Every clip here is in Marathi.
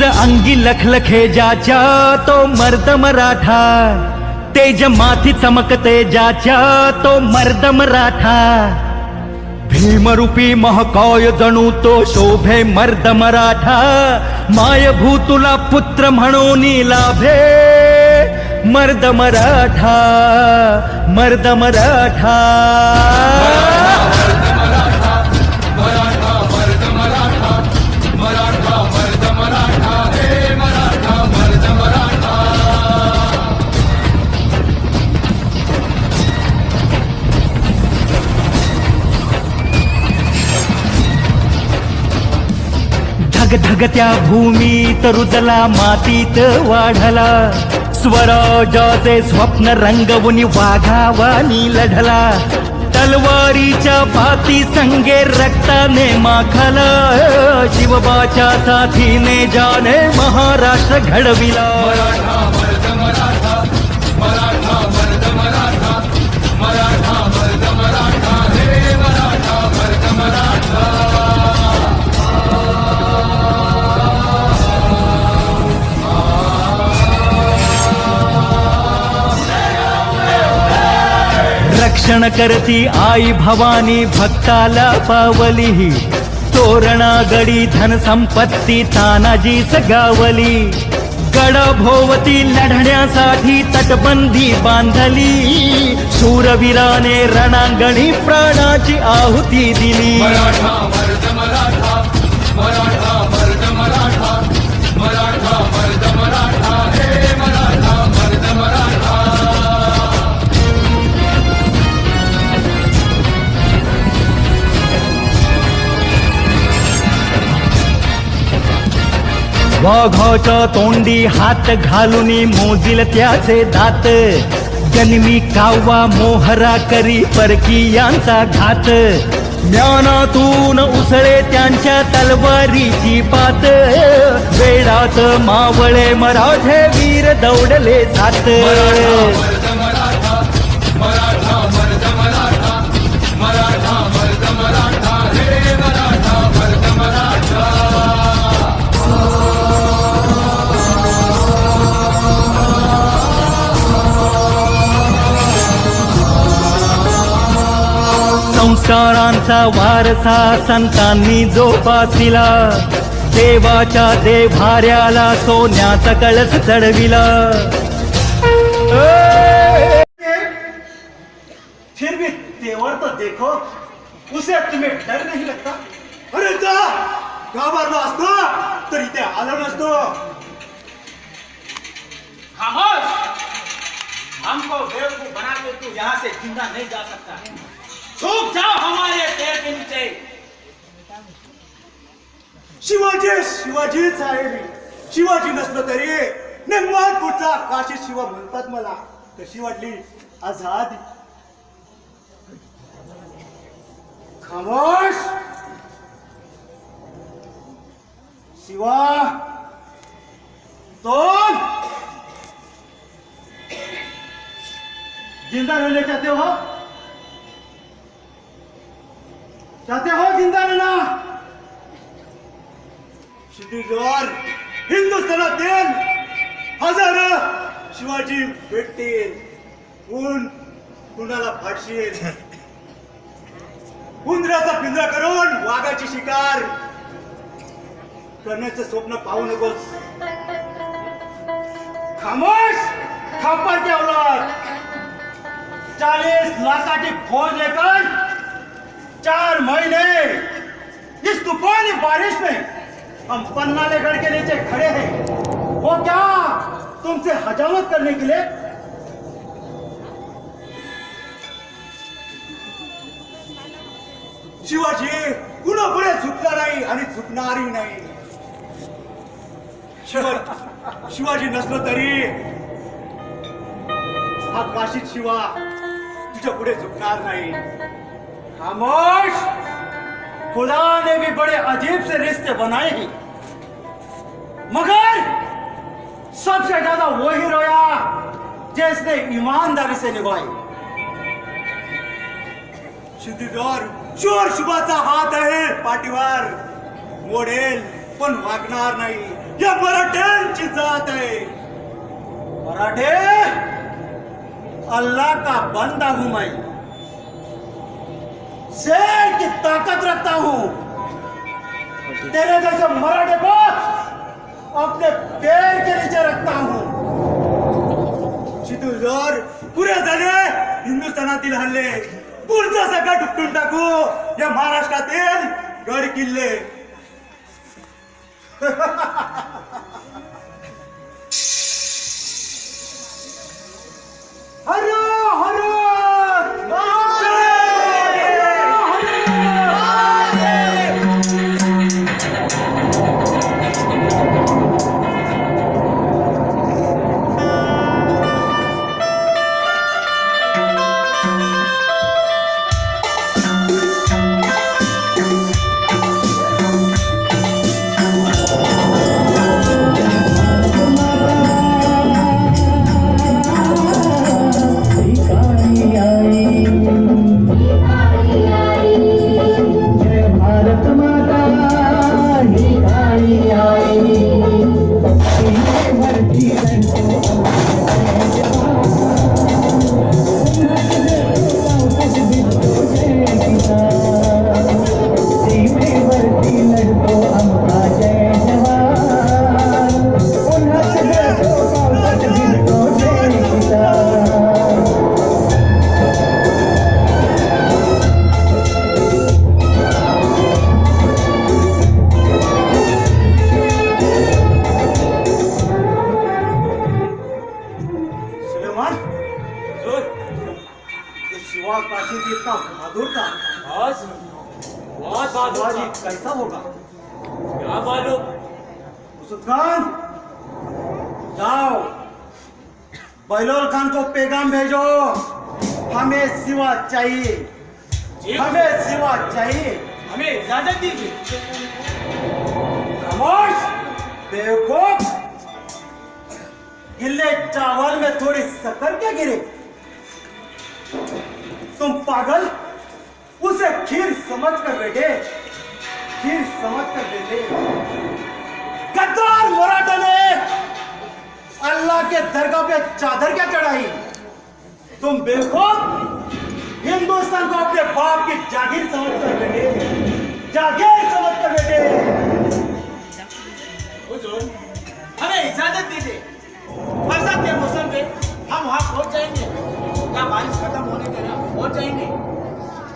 अंगी लखलखे ज्याच्या तो मर्द मराठा, तेज माथी चमकते ज्याच्या तो मर्द मराठा, भीमरूपी महाकाय जणू तो शोभे मर्द मराठा, मायभूतुला पुत्र म्हणून लाभे मर्द मराठा, मर्द मराठा। धगधगत्या भूमीत रुजला मातीत वाढला, स्वराजाचे स्वप्न रंगवून वाघावानी लढला, तलवारीच्या बाती संगे रक्ताने माखला, शिवबाच्या साथीने जाने महाराष्ट्र घडविला। मराठा मर्द मराठा, मराठा मर्द मराठा, मराठा मर्द मराठा, हे मराठा मर्द मराठा। रक्षण करती आई भवानी भक्ताला पावली, तोरणा गडी धन संपत्ती तानाजीच गावली, गडा भोवती लढण्यासाठी तटबंदी बांधली, शूरवीराने रणांगणी प्राणाची आहुती दिली। मराठा मर्द मराठा, मराठा मर्द मराठा, मराठा मर्द मराठा, हे मराठा मर्द मराठा। वाघाच्या तोंडी हात घालून मोजील त्याचे दात, जन्मी कावा मोहरा करी परकीयांचा घात, ज्ञानातून उसळे त्यांच्या तलवारीची पात, वेळात मावळे मराठे वीर दौडले जात। मराठा मराठा, मराठा मर्द मराठा, मराठा मर्द मराठा, हे मराठा मर्द मराठा। संस्कारांचा वारसा संतांनी जोपासिला, देवाच्या देभाऱ्याला सोन्याचा कळस चढविला। फिर भी तेवर तो देखो, उसे तुम्हें डर नहीं लगता? अरे जा, घाबरलो असतो तर इथे आलो नसतो। खामोश, हमको बेवकूफ बना के तू यहाँ से जिंदा नहीं जा सकता। झुक जाओ हमारे पैर के नीचे। शिवाजी शिवाजीच आहे मी, शिवाजी नसलो तरी नेमवाद पुढचा काशी शिवा म्हणतात मला। कशी वाटली आझाद? खामोश शिवा, तुम जिंदा रहना चाहते हो? चाहते हो जिंदा रहना? शिटीजोर हिंदुस्थानातील हजारो शिवाजी भेटतील, कुणाला फाडशील, उंदराचा पिंजरा करून वाघाची शिकार करण्याचं स्वप्न पाहू नकोस। खामोश, खापर के औलाद, 40 लाखाची फौज लेकर 4 महीने इस तूफानी बारिश में हम पन्नालेगढ़ के नीचे खड़े हैं। वो क्या तुमसे हजामत करने के लिए? शिवाजी कुणा पुढे झुकला नाही आणि झुकणारही नाही। शिवाजी नसलो तरी हा काशीत शिवा तुझ्या पुढे झुकणार नाही। खामोश, खुदा ने भी बड़े अजीब से रिश्ते बनाए हैं, मगर सबसे ज्यादा वही रोया जिसने ईमानदारी से निभाई। शुद्धीदार चोर शुभाचा हात आहे पाठीवर, मोडेल पण वागणार नाही। या मराठ्यांची जात आहे. मराठे, अल्लाह का बंदा हूं मैं, शेर की ताकत रखता हूं. तेरे जैसे मराठे को अपने पैर के नीचे रखता हूं. शितूलजोर पुरे झाले हिंदुस्थानातील हल्ले, पुढचं सगळं उपटून टाकू या महाराष्ट्रातील गड किल्ले. हर हर इतना बहादुर था. बहुत बहादुर शिवाजी था. कैसा होगा? क्या मालूम. मुसुद खान, जाओ बहलोल खान को पैगाम भेजो, हमें सिवा चाहिए, जी. हमें सिवा चाहिए. हमें इजाजत दीजिए. खामोश बेवकूफ, गिल्ले चावल में थोड़ी शक्कर क्या गिरे? तुम पागल, उसे खीर समझकर बैठे, खीर समझकर बैठे. गद्दार मराठा ने अल्लाह के दरगाह पे चादर क्या चढ़ाई? तुम बेवकूफ, हिंदुस्तान को अपने बाप की जागीर समझकर बैठे, जागीर समझकर बैठे. हुजूर, हमें इजाजत दीजिए. बरसात के मौसम पे हम वहां पहुंच जाएंगे. क्या बारिश खत्म होने के बाद पहुंच जाएंगे.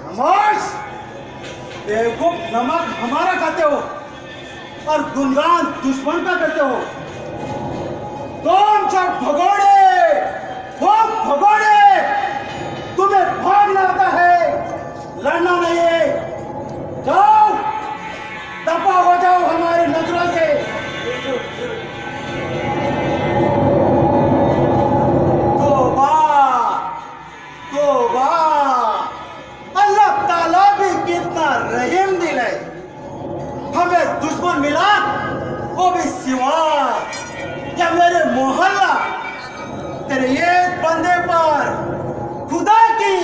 खामोश बेवकूफ, नमक हमारा खाते हो और गुणगान दुश्मन का करते हो. तुम सब भगोड़े, खूब भगोड़े, तुम्हें भागना आता है, लड़ना नहीं है. जाओ दफा हो जाओ हमारी नजरों से. तौबा तौबा, अल्लाह ताला भी कितना रहीम दिल है. हमें दुश्मन मिला वो भी सिवा या मेरे मोहल्ला. तेरे एक बंदे पर खुदा की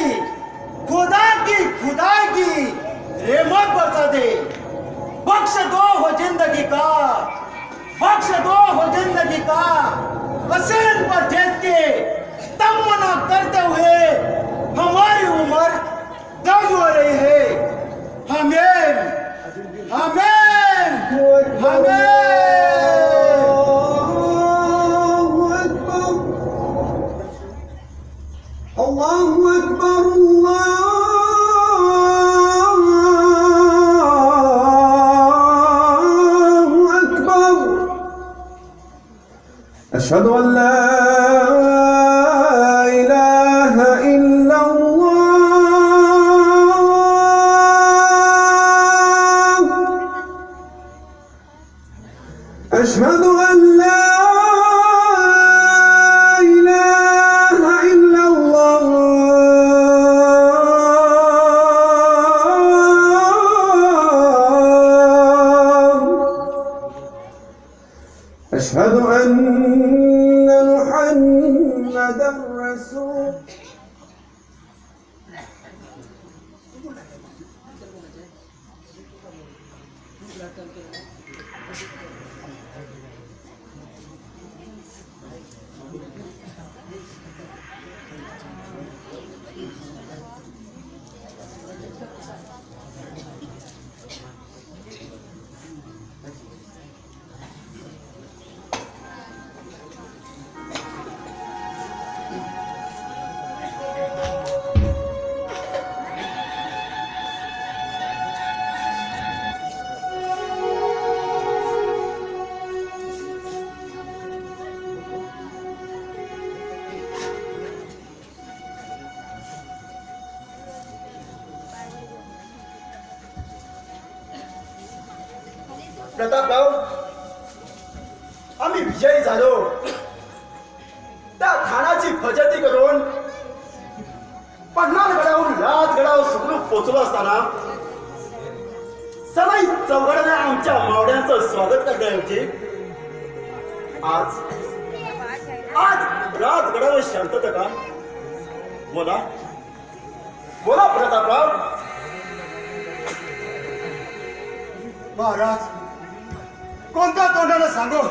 रहमत बरसा दे. बख्श दो हो जिंदगी का, बख्श दो हो जिंदगी का. हसीन पर ठेस के तमन्ना करते हुए हमारी उम्र दर्ज हो रही है. हमें हमें हमें अल्लाहु अकबर, अल्लाहु अकबर. अशहदु अन ला इलाहा इल्लल्लाह. अशहदु अन ला أشهد أن محمدا رسول. प्रतापराव, आम्ही विजयी झालो. त्या खानाची फजिती करून पन्हाळगडावरून राजगडावर सुखरूप पोचलो असताना सवाई चौघडाने आमच्या मावड्यांचं स्वागत करण्याऐवजी आज राजगडावर शांतता का? बोला बोला प्रतापराव. महाराज, कोणत्या तोंडाने सांगू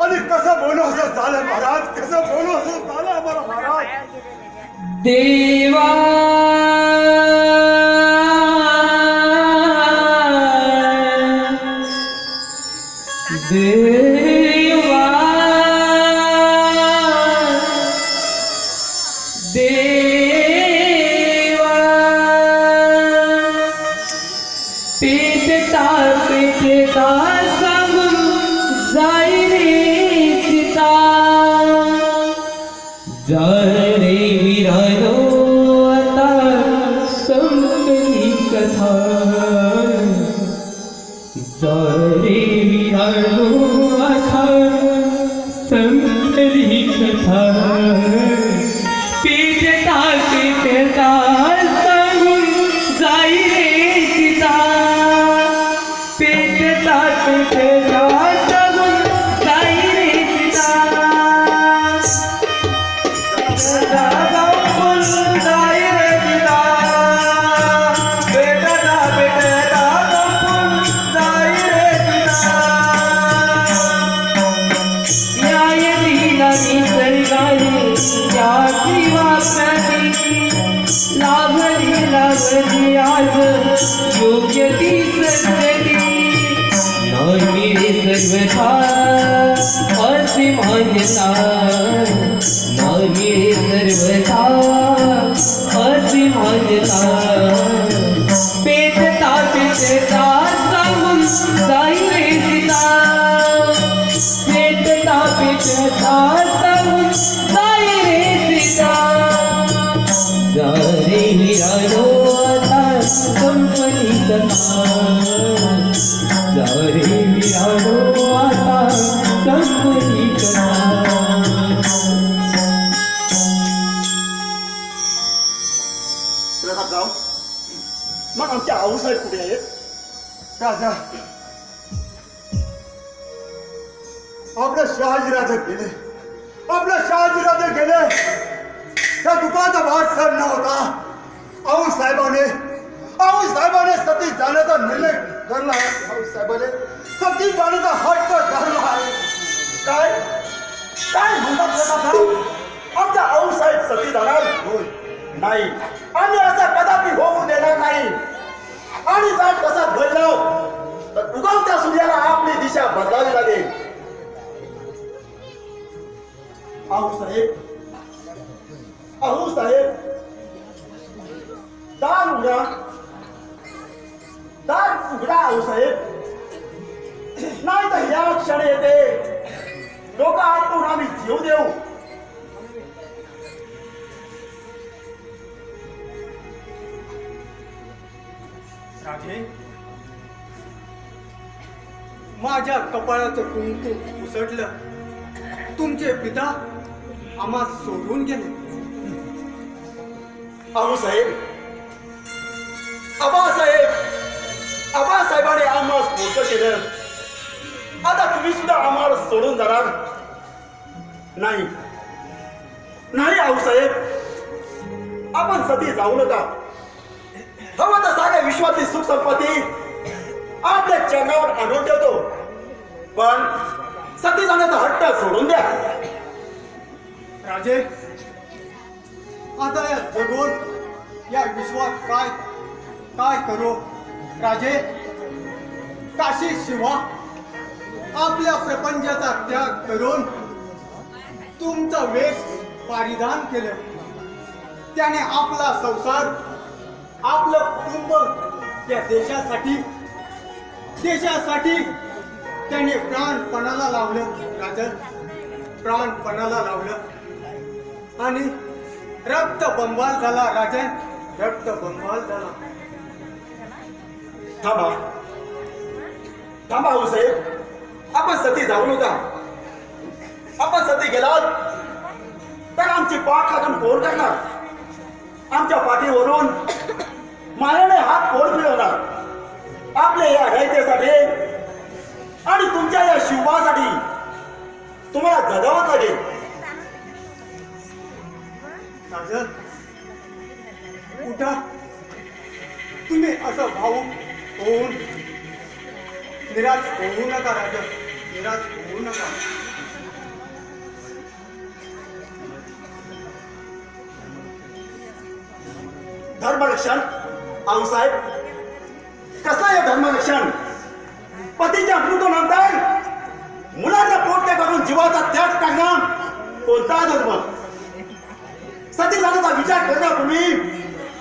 आणि कसं बोलू असं झालं महाराज, कसं बोलू असं झालं आम्हाला महाराज. देवा देवा देवा पेटता पेटता सांगून जाई रे चिता जाय रे विरानो आता संपली कथा जाय रे विरानो आता संपली कथा पेटता पेटता सांगून जाई रे चिता पेटता पेटता सांगून जाई रे चिता लाभली आज योग्य ती संगती नाही रे सर्वथा अशी मान्यता नाही रे सर्वथा अशी मान्यता पेटता पेटता सांगून जाई रे सीता पेटता पेटता सांगून जाई रे सीता जारे विरानो आता संपली कथा जारे विरानो आता संपली कथा. प्रतापराव, मग आमच्या आऊसाहेब कुठे आहेत? राजा, आपलं शहाजीराजे गेले, आपलं शहाजीराजे गेले. त्या दुकानाचा भाग सण नव्हता. आऊसाहेबाने सती जाण्याचा निर्णय धरला आहे. आऊसाहेबाने सती जाण्याचा हट्ट धरला आहे. काय काय म्हणतात प्रतापराव? आमच्या आऊसाहेब सती जाणार नाही आणि असं कदापि होऊ देणार नाही. आणि जाट कसा घडला तर उगवत्या सूर्याला आपली दिशा बदलावी लागेल. आऊसाहेब, दार उघडा आऊसाहेब, नाही तर या क्षणी येते लोक आतून आम्ही जीव देऊ. राजे, माझ्या कपाळाचं कुंकू उसटलं. तुमचे पिता आम्हा सोडून गेले. आऊसाहेब, आबासाहेबांनी आम्हाला मोठं केलं. आता तुम्ही सुद्धा आम्हाला सोडून जाणार नाही. नाही आऊसाहेब, आपण सती जाऊ नका. हवं तर साऱ्या विश्वातली सुख संपत्ती आपल्या चरणावर आणून ठेवतो, पण सती जाण्याचा हट्ट सोडून द्या. राजे, आता या जगून या विश्वात काय काय करू? राजे, काशी शिवा आपल्या प्रपंचाचा त्याग करून तुमचं वेश पारिधान केलं. त्याने आपला संसार, आपलं कुटुंब त्या देशासाठी त्याने प्राणपणाला लावलं. राजा, प्राणपणाला लावलं आणि रक्त बंबाल झाला. राजा, रक्त बंबाल झाला. थांबा भाऊसाहेब, आपण सती जाऊ नका. आपण सती गेलात तर आमची पाठ लागून कोण करणार? आमच्या पाठीवरून मायाने हात कोण फिरवणार? आपल्या या रयतेसाठी आणि तुमच्या या शिवासाठी तुम्हाला जगावं लागेल. राजन, उठा. तुम्ही असं भावूक होऊन निराश होऊ नका राजन, निराश होऊ नका. धर्मरक्षण आऊसाहेब, कसं आहे धर्मरक्षण? पतीच्या मृत्यूनंतर मुलांना पोट्या करून जीवाचा त्याग करणार कोणता धर्म? सती जाण्याचा विचार करण्यापूर्वी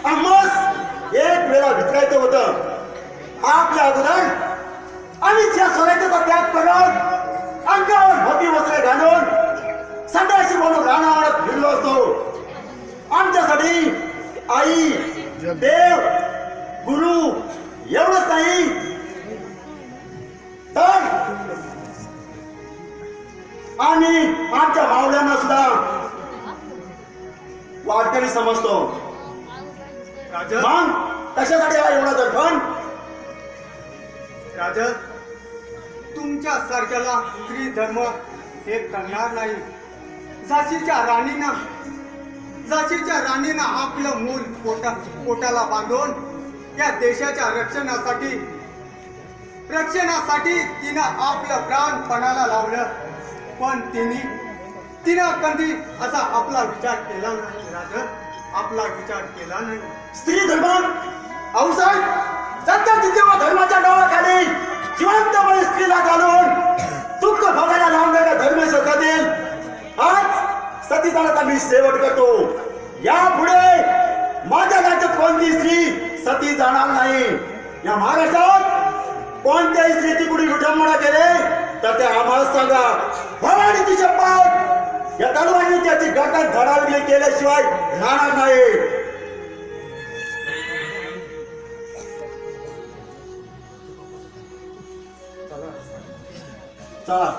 आम्हास एक वेळा विचारायचं होतं. आपल्या अगोदर आम्ही ज्या स्वराज्याचा त्याग करत अंगावर भव्य वस्त्रे घालून संध्याशी म्हणून रानावर फिरलो असतो. आमच्यासाठी आई, देव, गुरु एवढंच नाही तर आम्ही आमच्या मावळ्यांना सुद्धा वारकरी समजतो. राजन, मग कशासाठी हा एवढा दर्पण? राजन, तुमच्या सारख्याला स्त्री धर्म हे करणार नाही. झाशीच्या राणीनं आपलं मूल पोटाला बांधून या देशाच्या रक्षणासाठी तिनं आपलं प्राण पणाला लावलं. पण तिनं कधी असा आपला विचार केला नाही राजन, आपला विचार केला नाही. स्त्री धर्म आऊसाहेब, सत्य तेव्हा धर्माच्या नावाखाली जिवंतपणे स्त्रीला घालून दुःख भोगायला लावणाऱ्या धर्म सत्यातील आज सती जाण्याचा मी शेवट करतो. यापुढे माझ्या राज्यात कोणती स्त्री सती जाणार नाही. या महाराष्ट्रात कोणत्याही स्त्रीची कुणी विडंबना केले तर ते आम्हाला सांगा. भवानीची शपथ, या तलवारीने त्याची गर्दन धडावली केल्याशिवाय राहणार नाही. चला.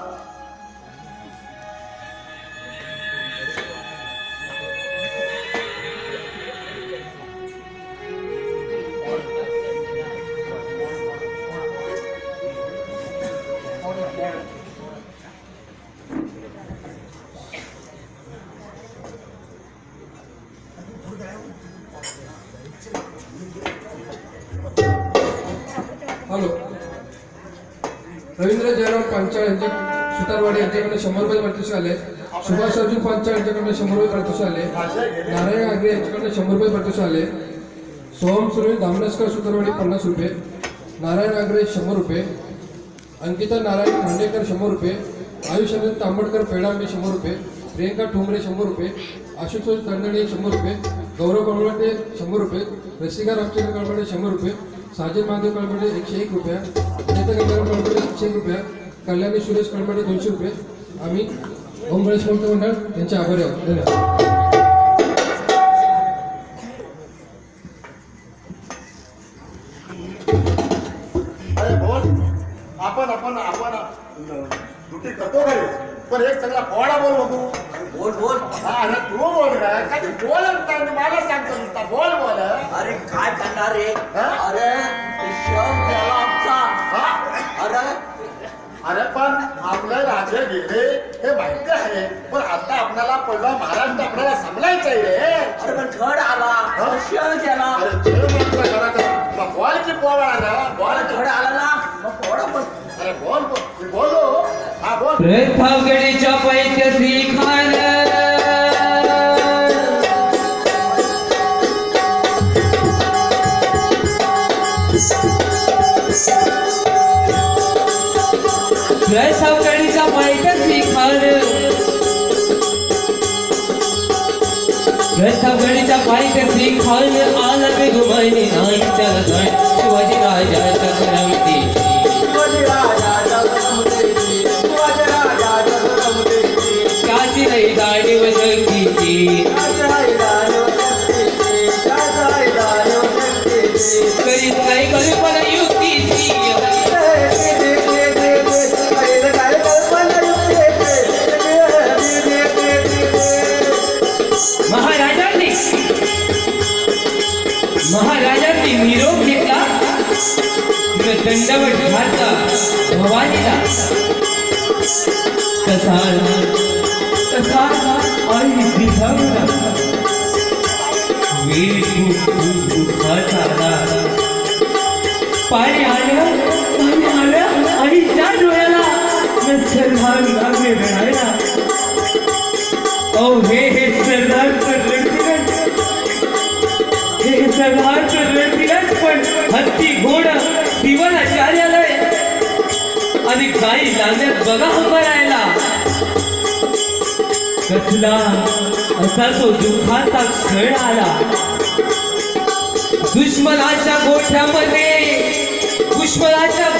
हॅलो, रवींद्र जयराम पांचाळ यांच्या सुतारवाडी यांच्याकडे 100 रुपये पारितोषिक आले. सुभाष अर्जुन पांचाळ यांच्याकडे 100 रुपये पारितोषिक आले. नारायण आगरे यांच्याकडे 100 रुपये पारितोषिक आले. सोहम सुनील दामनसकर सुतारवाडी 50 रुपये. नारायण आगरे 100 रुपये. अंकिता नारायण खांडेकर 100 रुपये. आयुष अनंत तांबडकर पेडांबे 100 रुपये. प्रियंका ठोंबरे 100 रुपये. आशुतोष दंडणे 100 रुपये. गौरव कळमटे 100 रुपये. रसिका रामचंद्र कळमटे 100 रुपये. साजिद महादेव कळमटे 101 रुपया. अनिता गंगाराम कळमटे 101 रुपया. कल्याणी सुरेश कळमटे 200 रुपये. आम्ही ओम गणेश भक्त मंडळ यांचे आभारी आहोत. धन्यवाद. अरे बोल, आपण ड्युटी करतो घरी, पण एक चांगला पोळा बोल बघू. बोल. अरे तू बोल रे, कधी बोलत नाही मला सांगतो नुसता बोल. अरे काय करणार रे? हा? अरे शौक झाला आमचा. अरे अरे पण आपले राजे गेले हे माहिती आहे, पण आता आपल्याला पहिला महाराष्ट्र आपल्याला समजायचंय रे. अरे पण धड आला, शौक झाला. अरे जे म्हटलं खरं बॉल की पोळा ना बॉल. धड आला ना, मग पोळा पण. अरे बोलो. हा बोल. प्रतापगडीच्या पैठ्याशी खान प्रतापगडीच्या पैठ्याशी खान प्रतापगडीच्या पायथ्याशी खान आला बेगुमानी नाही चल शिवाजी राजाच्या घरावती काची नाही दाढी व शक्तीची करीत काही कल्पना युक्तीची शेवटी निरोप घेतला न दंडवट घातला भवानीला. तसा आई दिधावला वेळ खूप दुःखात आला. पाणी आलं आणि त्या डोळ्याला सरदार लागले रडायला. अहो हे सरदारचं रडतीलच पण हत्ती घोड शिवनाचार्यालय आणि गाई लागण्यात बघा हंबरायला. कसला असा तो दुःखाचा क्षण आला. दुश्मनाच्या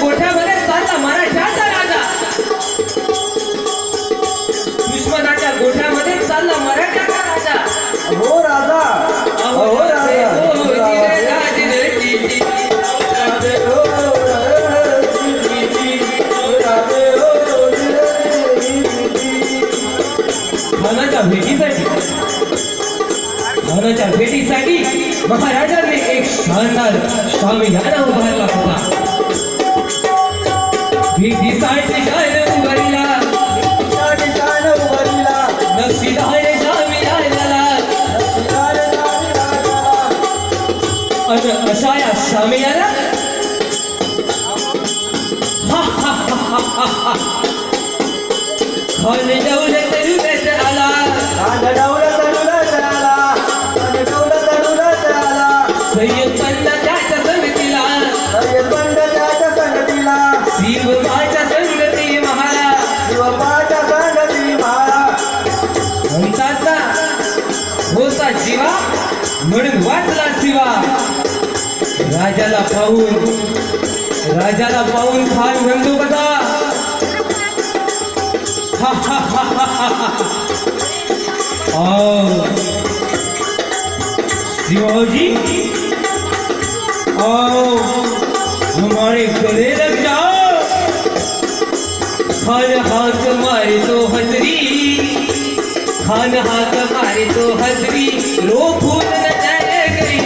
गोठ्यामध्ये चालला मराठ्याचा राजा. दुश्मनाच्या गोठ्यामध्ये चालला मराठ्याचा राजा. हो राजा अहो खानाच्या भेटीसाठी महाराजांनी एक शानदार शामियाना उभारला होता. भेटीसाठी शान उभारला नक्षीदार शामियानाला. अशा या शामियाना खान दौलत रुलत आला. सय्यद बंड त्याच्या संगतीला शिवबाच्या संगती महारा. म्हणतात ना होता जीवा म्हणून वाचला शिवा. राजाला पाहून खान म्हणतो कसा शिवाजी आओ हमारे गले लग जाओ. खान हाथ मारे तो हजरी रो फूल न जाए गई.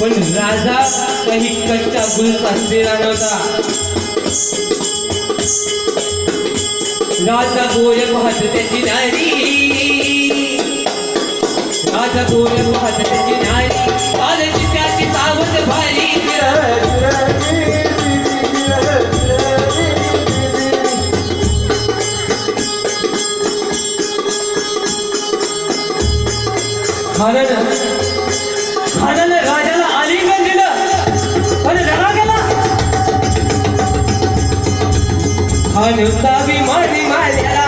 पण राजा काही कच्चा गुलचा असलेला नव्हता. राजा गोरे पाहत त्याची नारी आल्याची त्याची सावध भारी. खानानं राजाला आलिंगन दिलं आणि रडा गेला. खान अभिमानी मारल्याला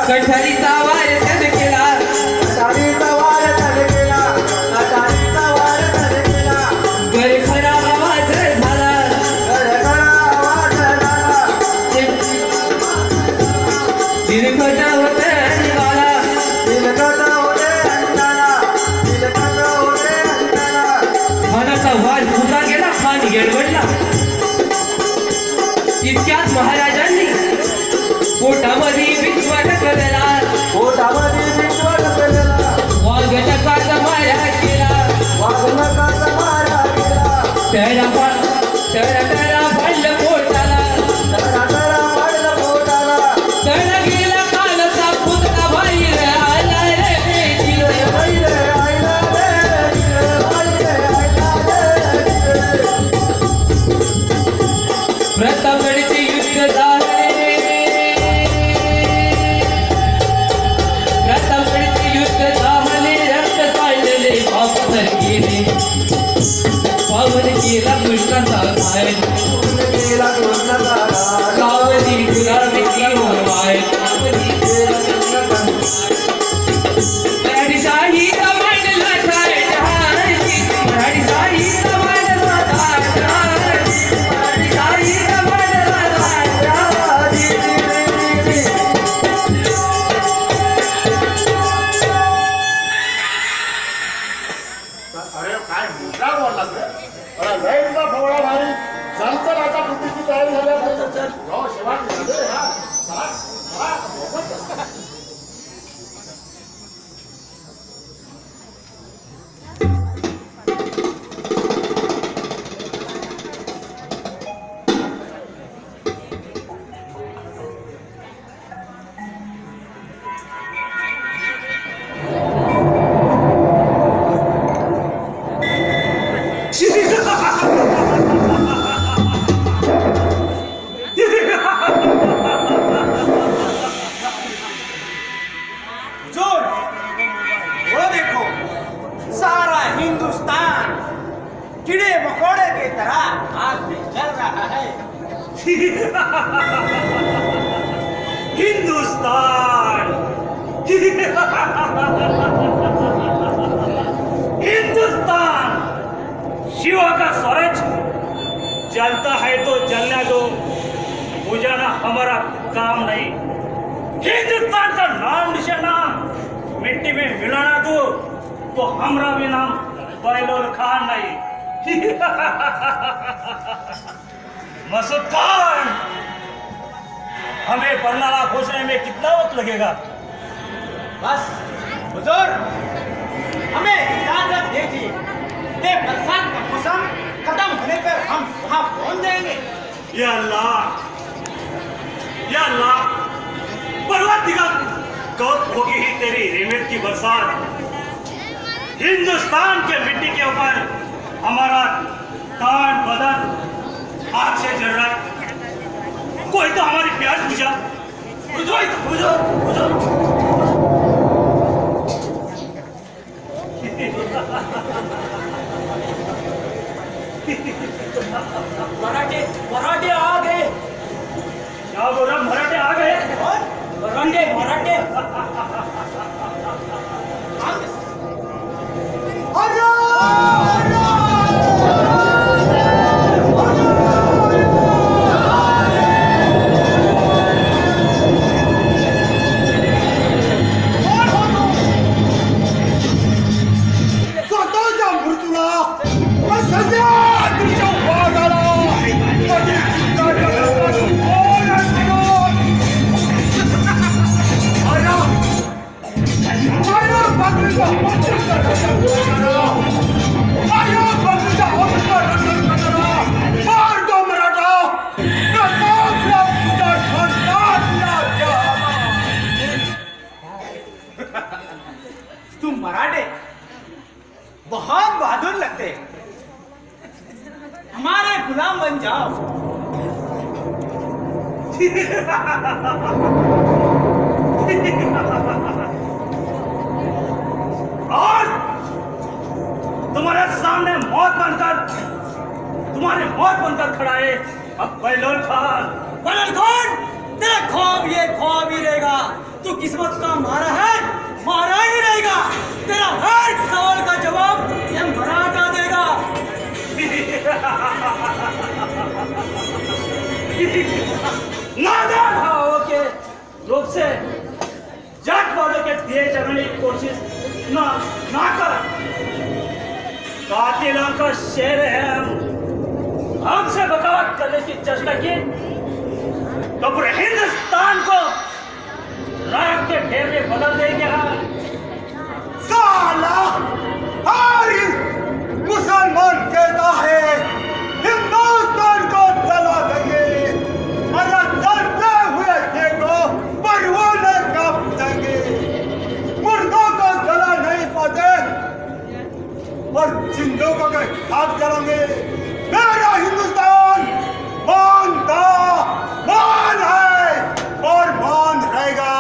कठारीचा वार त्याने केला. गरखरा आवाज झाला. खानाचा वाद फुटा गेला. खान गेडवडला. इतक्यात महाराजांनी पोटामध्ये विश्वास केला. वाघटकाचा मारा केला. त्याला पडलं पोटाला. त्याला गेला कानाचा पुतळा बाहेर आला रे. प्रतापगडचे युद्ध झाले. रक्त सांडले पावन गेले. पावन केला तरह आग में जल रहा है। हिंदुस्तान हिंदुस्तान शिवा का स्वराज जलता है तो जलने दो, बुझाना हमारा काम नहीं। हिंदुस्तान का नाम निशाना मिट्टी में मिलाना दो तो हमारा भी नाम बहलोल खान नहीं। मसूद खान, हमें बरनाला पहुंचने में कितना वक्त लगेगा? बस हुजूर, हमें इजाजत दीजिए। ये बरसात का मौसम खत्म होने पर हम वहां पहुंच जाएंगे। या अल्लाह, या अल्लाह, परवरदिगार कब होगी ही तेरी रहमत की बरसात। हिंदुस्तान के मिट्टी के ऊपर हमारा तान बदन आग से जल रहा है। कोई तो हमारी प्यास बुझा। मराठे आ गए। क्या बोल रहा? मराठे आ गए? मराठे स्वतःच्या मृत्यूला सध्या तुझ्या वाघाला तुम मराठे बहुत बहादुर लगते, हमारे गुलाम बन जाओ। और तुम्हारे सामने मौत बनकर खड़ा है अब बहलोल खान। बहलोल खान, तेरा ख्वाब ये ख्वाब ही रहेगा। तू किस्मत का मारा है, मारा ही रहेगा। तेरा हर सवाल का जवाब ये मराठा देगा। नादान भावों के रूप से जाट वालों के दिए जगने की कोशिश ना कर। कातिलों का शेर है हमसे बगावत करने की चेष्टा की तो पूरे हिंदुस्तान को राख के ढेर में बदल देंगे हम। साला हर मुसलमान कहता है हिंदुस्तान को जला देंगे, अगर जलते हुए देखो परवाने कांप जाएंगे। मुर्दों को जला नहीं पाते और जिंदों को खाक जलाएंगे। मेरा हिंदुस्तान मान था, मान है और मान रहेगा।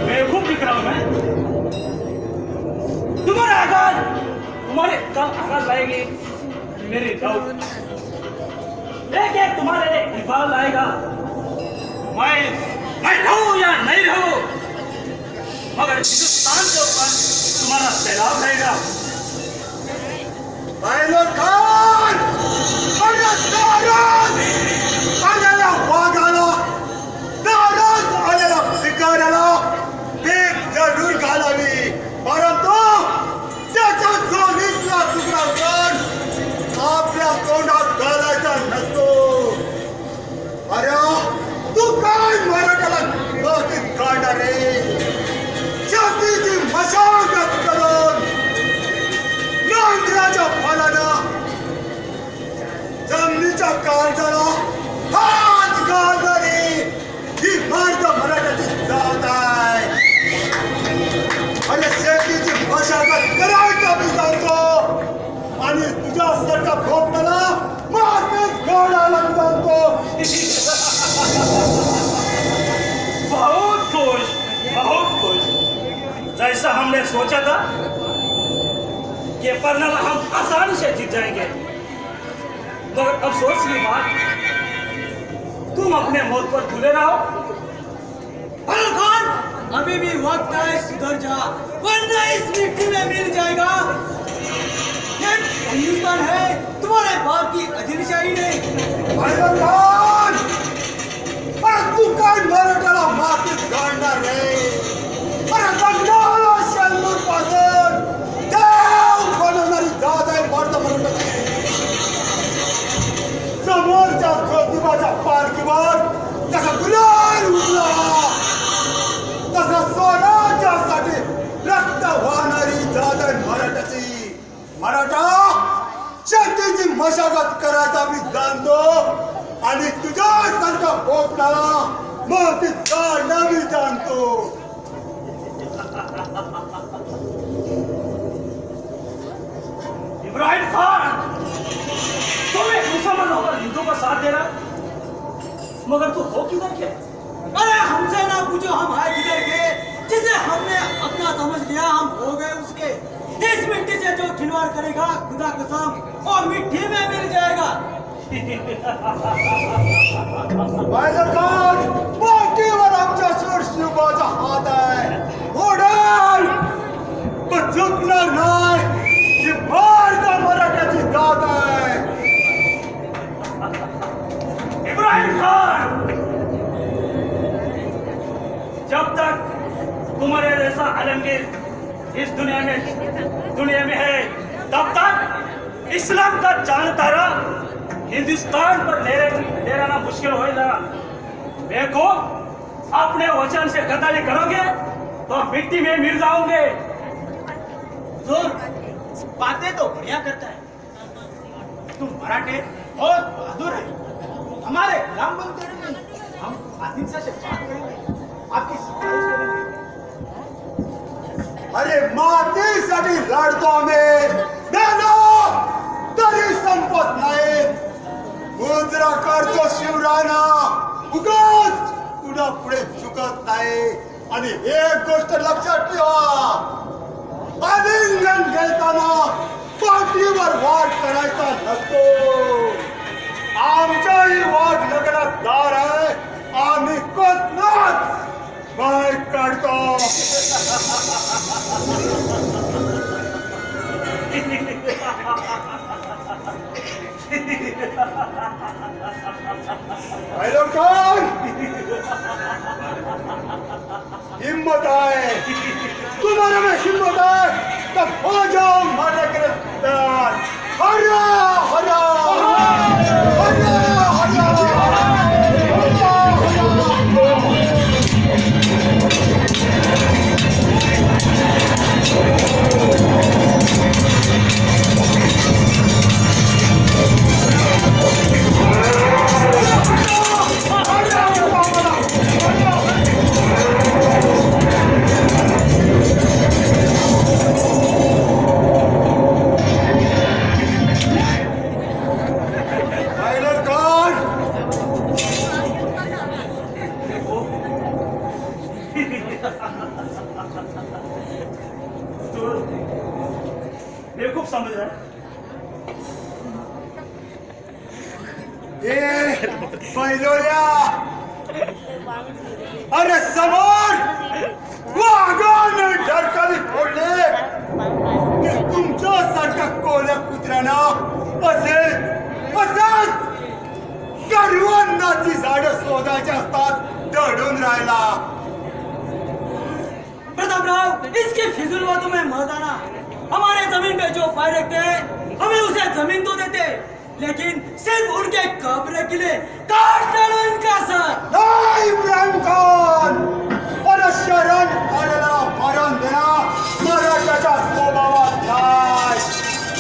बेवकूफ दिख रहा हूं मैं? तुम्हारे कल आगाज लाएगी मेरी दौड़, एक तुम्हारे हिफाज लाएगा। मैं रहूं या नहीं रहूं, मगर हिंदुस्तान के ऊपर तुम्हारा सैलाब रहेगा। बहलोल खान, आलेला वाघाला, नाराज आलेला भिकाऱ्याला भीक जरूर घालावी, परंतु त्याच्या जोडीतला तुकडा पण आपल्या तोंडात घालायचा नसतो. अरे तू काय मराठाला गवतीत काढणार रे? छातीची मशागत करून नांगराच्या फलानं जमिनीच्या काळजाला हात घालणारी ही मर्द मराठाची जात आहे. आणि शेतीची मशागत करायचा मी जातो आणि तुझ्यासारखा भोपटाला मातीत घालायला जातो. बहुत खुश, बहुत खुश। जैसा हमने सोचा था ये परनाला हम आसानी से जीत जाएंगे। मगर अफसोस की बात, तुम अपने मौत पर भूले रहो। फजल खान, अभी भी वक्त है, सुधर जा, वरना इस मिट्टी में मिल जाएगा। ये हिंदुस्तान है, तुम्हारे बाप की अजीनशाही नहीं। फजल खान, अरे तू काय मराठाला मातीत गाडणार रे? अरे बंगाला शेंदूर पासून देव बनवणारी जात आहे मर्द मराठाची. समोरच्या ज्योतिबाच्या पालखीवर जसा गुलाल उडला, तसा स्वराज्यासाठी रक्त वाहणारी जात आहे मराठाची. मराठा शेतीची मशागत करायचा मी जाणतो आणि तुझ्यासारखा पोपटाला मातीत काढणं मी जाणतो. इब्राहिम खान, तुम एक मुसलमान होकर हिंदू का साथ दे रहा, मगर तू हो किधर के? अरे हमसे ना पूछो हम है किधर के, जिसे हमने अपना समझ लिया हम हो गए उसके. इस मिट्टी से जो खिलवाड़ करेगा खुदा कसम और मिट्टी में मिल जाएगा. फजल खान, पाठीवर आमच्या शिवशिवाचा हात आहे. ओढाल पण झुकणार नाही. ही भारत मराठ्याची जात आहे. इब्राहिम खान, जब तक तुम्हारे जैसा आलमगीर इस दुनिया में है, तब तक इस्लाम का चांद तारा हिंदुस्तान पर लहराना मुश्किल होगा. देखो, अपने वचन से गद्दारी करोगे तो मिट्टी में मिल जाओगे. जोर बातें तो बढ़िया करता है, तुम मराठे बहुत बहादुर है. हमारे गुलाम बनकर हम आदिलशाह से बात करेंगे, आपकी सिफारिश करेंगे. अरे मातीसाठी लढतो आम्ही, मेलो तरी संपत नाही. मुजरा करतो शिवराना, उगाच पुन्हा पुढे चुकत नाही. आणि एक गोष्ट लक्षात ठेवा, आलिंगन घेताना पाठीवर वाट करायचा नसतो. आमच्याही वाट लग्नात दार आहे, आम्ही कोतनाच बाहेर काढतो. फजल खान, हिम्मत है, तुम्हारे में हिम्मत है, तब हो जाओ मारने के लिए तैयार. हरा हरा हरा हरा हरा. बेवकूफ समझ रहा है. बैलोल्या, अरे समोर वाघाने ढरकाली फोडले की तुमच्यासारख्या कोल्या कुत्र्यांना असेच करवंदाची झाडं शोधायची असतात दडून राहिला. प्रतापराव, इसकी फिजूल बातों में मत आना. हमारे जमीन पे जो पैर रखते हैं हमें उसे जमीन तो देते, लेकिन सिर्फ उनके कब्र के लिए काट डालो इनका सर. नाही इब्राहिम खान, अरे शरण आलेला मरण देणा मराठ्याच्या स्वभावात नाही.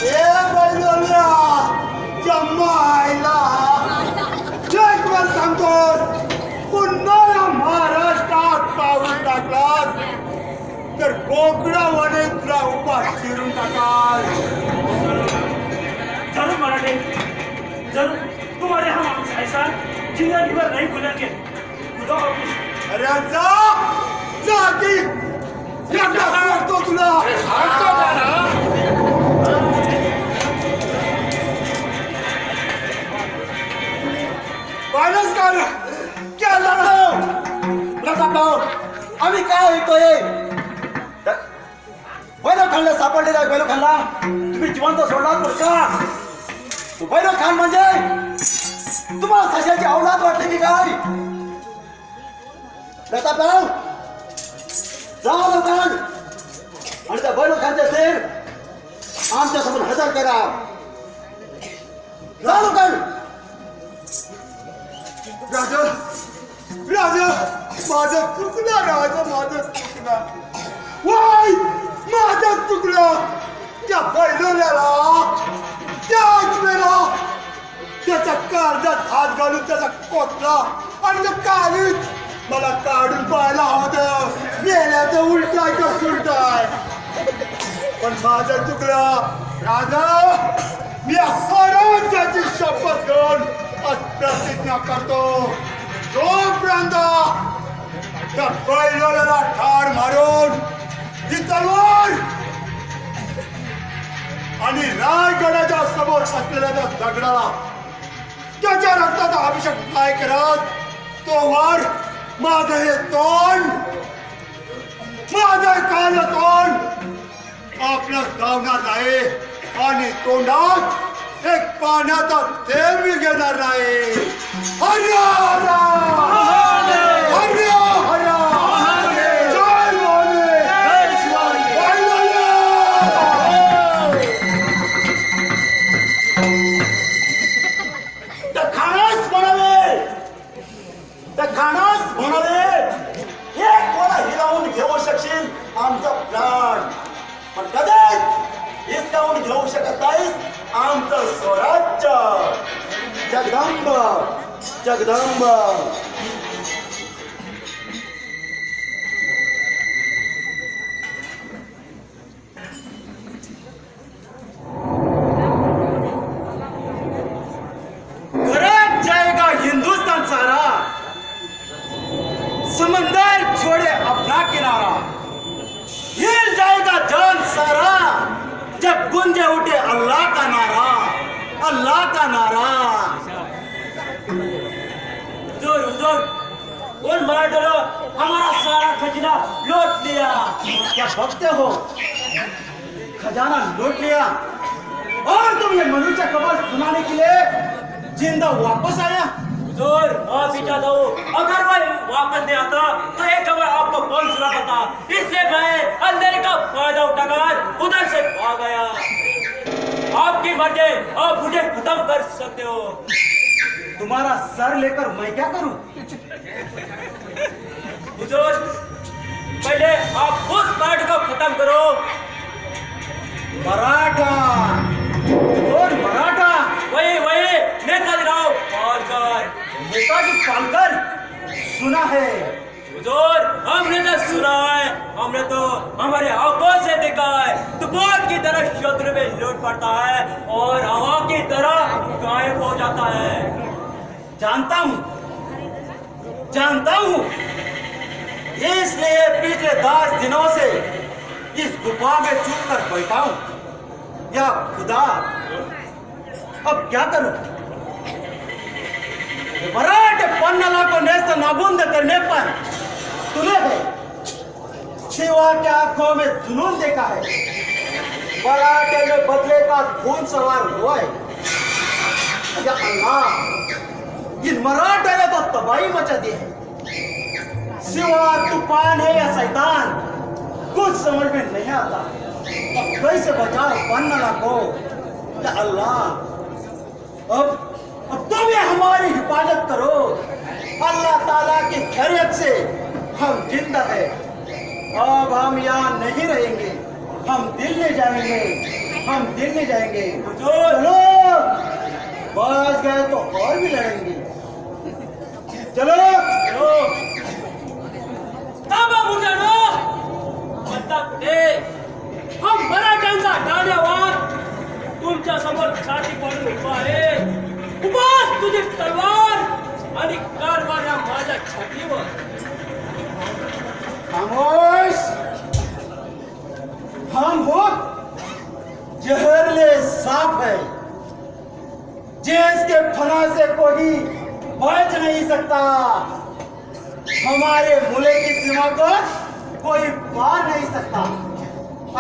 ए बैलोल्या, जमायला जगभर सांगतो, पुन्हा या महाराष्ट्रात पाऊल टाकलास तर बोकडावाने तुला उपास चिरून टाकाल. जरूर मराठे, जरूर तुम्हारे हम एहसान जिंदगी भर नहीं भूलेंगे. खुदा हाफिज. अरे जा जा की एकदा सोडतो तुला. प्रतापराव आम्ही काय ऐकतोय बैरव खानला सापडलेला आहे बैरव खानला तुम्ही जिवंत सोडलात बरं का बैरव खान म्हणजे तुम्हाला सशाची अवलाद वाटते की काय प्रतापराव जावा लवकर आणि त्या बैरव खानचे शेर आमच्या समोर हजर करा जा लवकर राजा राजा माझं चुकलं राजा माझं चुकलं वाय माझं चुकलं त्या बैलोल्याला त्याच वेळा त्याच्या काळजात हात घालून त्याचा कोतला आणि त्या कालीच मला काढून पाहायला हवं मेल्याचं उलटाय का सुलटाय पण माझं चुकलं राजा मी स्वराज्याची शपथ घेऊन प्रतिज्ञा करतो जोपर्यंत त्या बैलोल्याला ठार मारून ही तलवार आणि रायगडाच्या समोर असलेल्या त्या दगडाला त्याच्या रक्ताचा अभिषेक नाही करत तोवर माझं हे तोंड माझं काल तोंड आपलं धावणार नाही आणि तोंडात एक पाण्याचा थेंब घेणार नाही हर्या हर्या हर्या हर्या जय भोले खानास म्हणाले एक कोणा हिरावून घेऊ शकशील आमचा प्राण पण कधीच हिसकावून घेऊ शकत नाहीस आमचं स्वराज्य जगदंब जगदंब गरज जाएगा हिंदुस्तान सारा समंदर छोड़े अपना किनारा हिल जाएगा जान सारा जब गुंजे उठे अल्लाह का नारा अल्लाह का नारा हुजूर हुजूर उन मराठों हमारा सारा खजाना लूट लिया क्या बकते हो खजाना लूट लिया और तुम ये मनुष्य खबर सुनाने के लिए जिंदा वापस आया हुजूर माफी चाहता हूँ अगर वह वापस नहीं आता तो एक खबर आपको कौन सुना पाता इसलिए मैं अंधेरे का फायदा उठाकर उधर से भाग गया आपकी मर्जी आप मुझे खत्म कर सकते हो तुम्हारा सर लेकर मैं क्या करूं हुजूर पहले आप उस पार्टी को खत्म करो मराठा कौन मराठा वही वही नेताजी राव पालकर नेताजी पालकर सुना है हुजूर हमने तो सुना है हमने तो हमारे आंखों से देखा है तूफान की तरह शत्रु में लूट पड़ता है और हवा की तरह गायब हो जाता है जानता हूं इसलिए पिछले 10 दिनों से इस गुफा में चुप कर बैठा हूं या खुदा अब क्या करूं मराठे पन्नाला को नेस्त नाबूद करने पर तुले है शिवा के आंखों में जुनून देखा है मराठे में बदले का खून सवार हुआ है या अल्लाह इन मराठे ने तो तबाही मचा दी है शिवा तूफान है या शैतान कुछ समझ में नहीं आता अब कैसे बचाओ पन्नाला को या अल्लाह अब तुम ये हमारी हिफाजत करो अल्लाह ताला की खैरियत से हम जिंदा है अब हम यहाँ नहीं रहेंगे हम दिल्ली जाएंगे चलो बच गए तो और भी लड़ेंगे चलो हम मराठ्यांचा दांडेवाद तुमच्या समोर छाती पडून उभा आहे उभाच तुझी तलवार आणि कारवार या माझ्या छातीवर खामोश हम हो जहरले सांप है जिसके फना से कोई बच नहीं सकता हमारे मुल्क की सीमा को कोई पार नहीं सकता।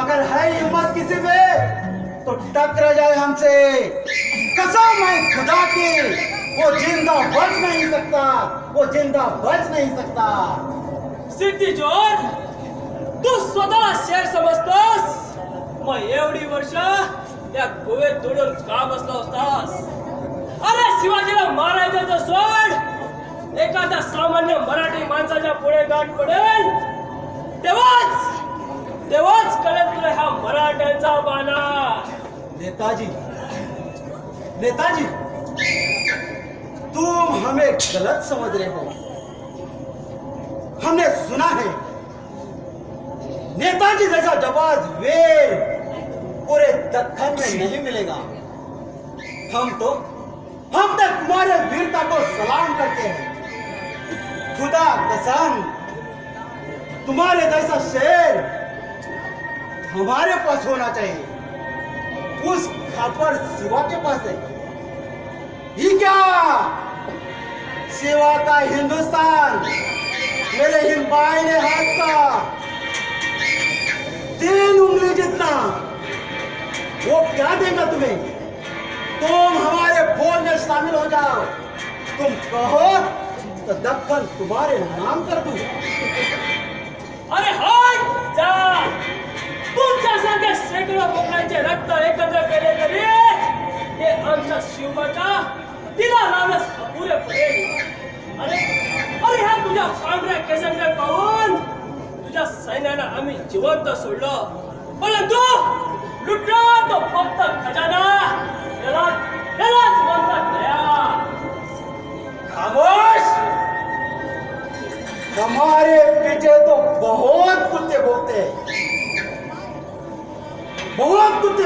अगर है हिम्मत किसी में तो टकरा जाए हमसे। कसम है खुदा की, वो जिंदा बच नहीं सकता, वो जिंदा बच नहीं सकता। सिद्धी जोर, तू स्वतःला शेर समजतोस? मग एवढी वर्ष या गोव्यात दडून का बसला होतास? अरे शिवाजीला मारायचं तर सोड, एखादा सामान्य मराठी माणसाच्या पुढे गाठ पडेल तेव्हाच कळेल तुला हा मराठ्यांचा बाणा. नेताजी, नेताजी, तुम हमें गलत समझ रहे हो। हमने सुना है नेताजी जैसा जाबाज वीर पूरे दक्कन में नहीं मिलेगा। हम तो तुम्हारे वीरता को सलाम करते हैं। खुदा कसम, तुम्हारे जैसा शेर हमारे पास होना चाहिए। उस खापर शिवा के पास है ही क्या? शिवा का हिंदुस्तान मेरे हिंद बाएं हाथ का 3 उंगली जितना, वो क्या देगा तुम्हें? तुम हमारे फौज में शामिल हो जाओ। तुम कहो तो दक्कन तुम्हारे नाम कर दूं। अरे हाय जा, तुमच्यासारख्या शेकडो लोकांचे रक्त एकत्र केले तरी हे आमच्या शिवबाच्या तिला लावण्यास अपुरे पडेल. अरे अरे ह्या तुझ्या पांढऱ्या केसांकडे पाहून तुझ्या सैन्याला आम्ही जिवंत सोडलं, परंतु लुटला तो फक्त खजाना, यालाच म्हणतात दया. खामोश! हमारे पीछे तो बहुत कुत्ते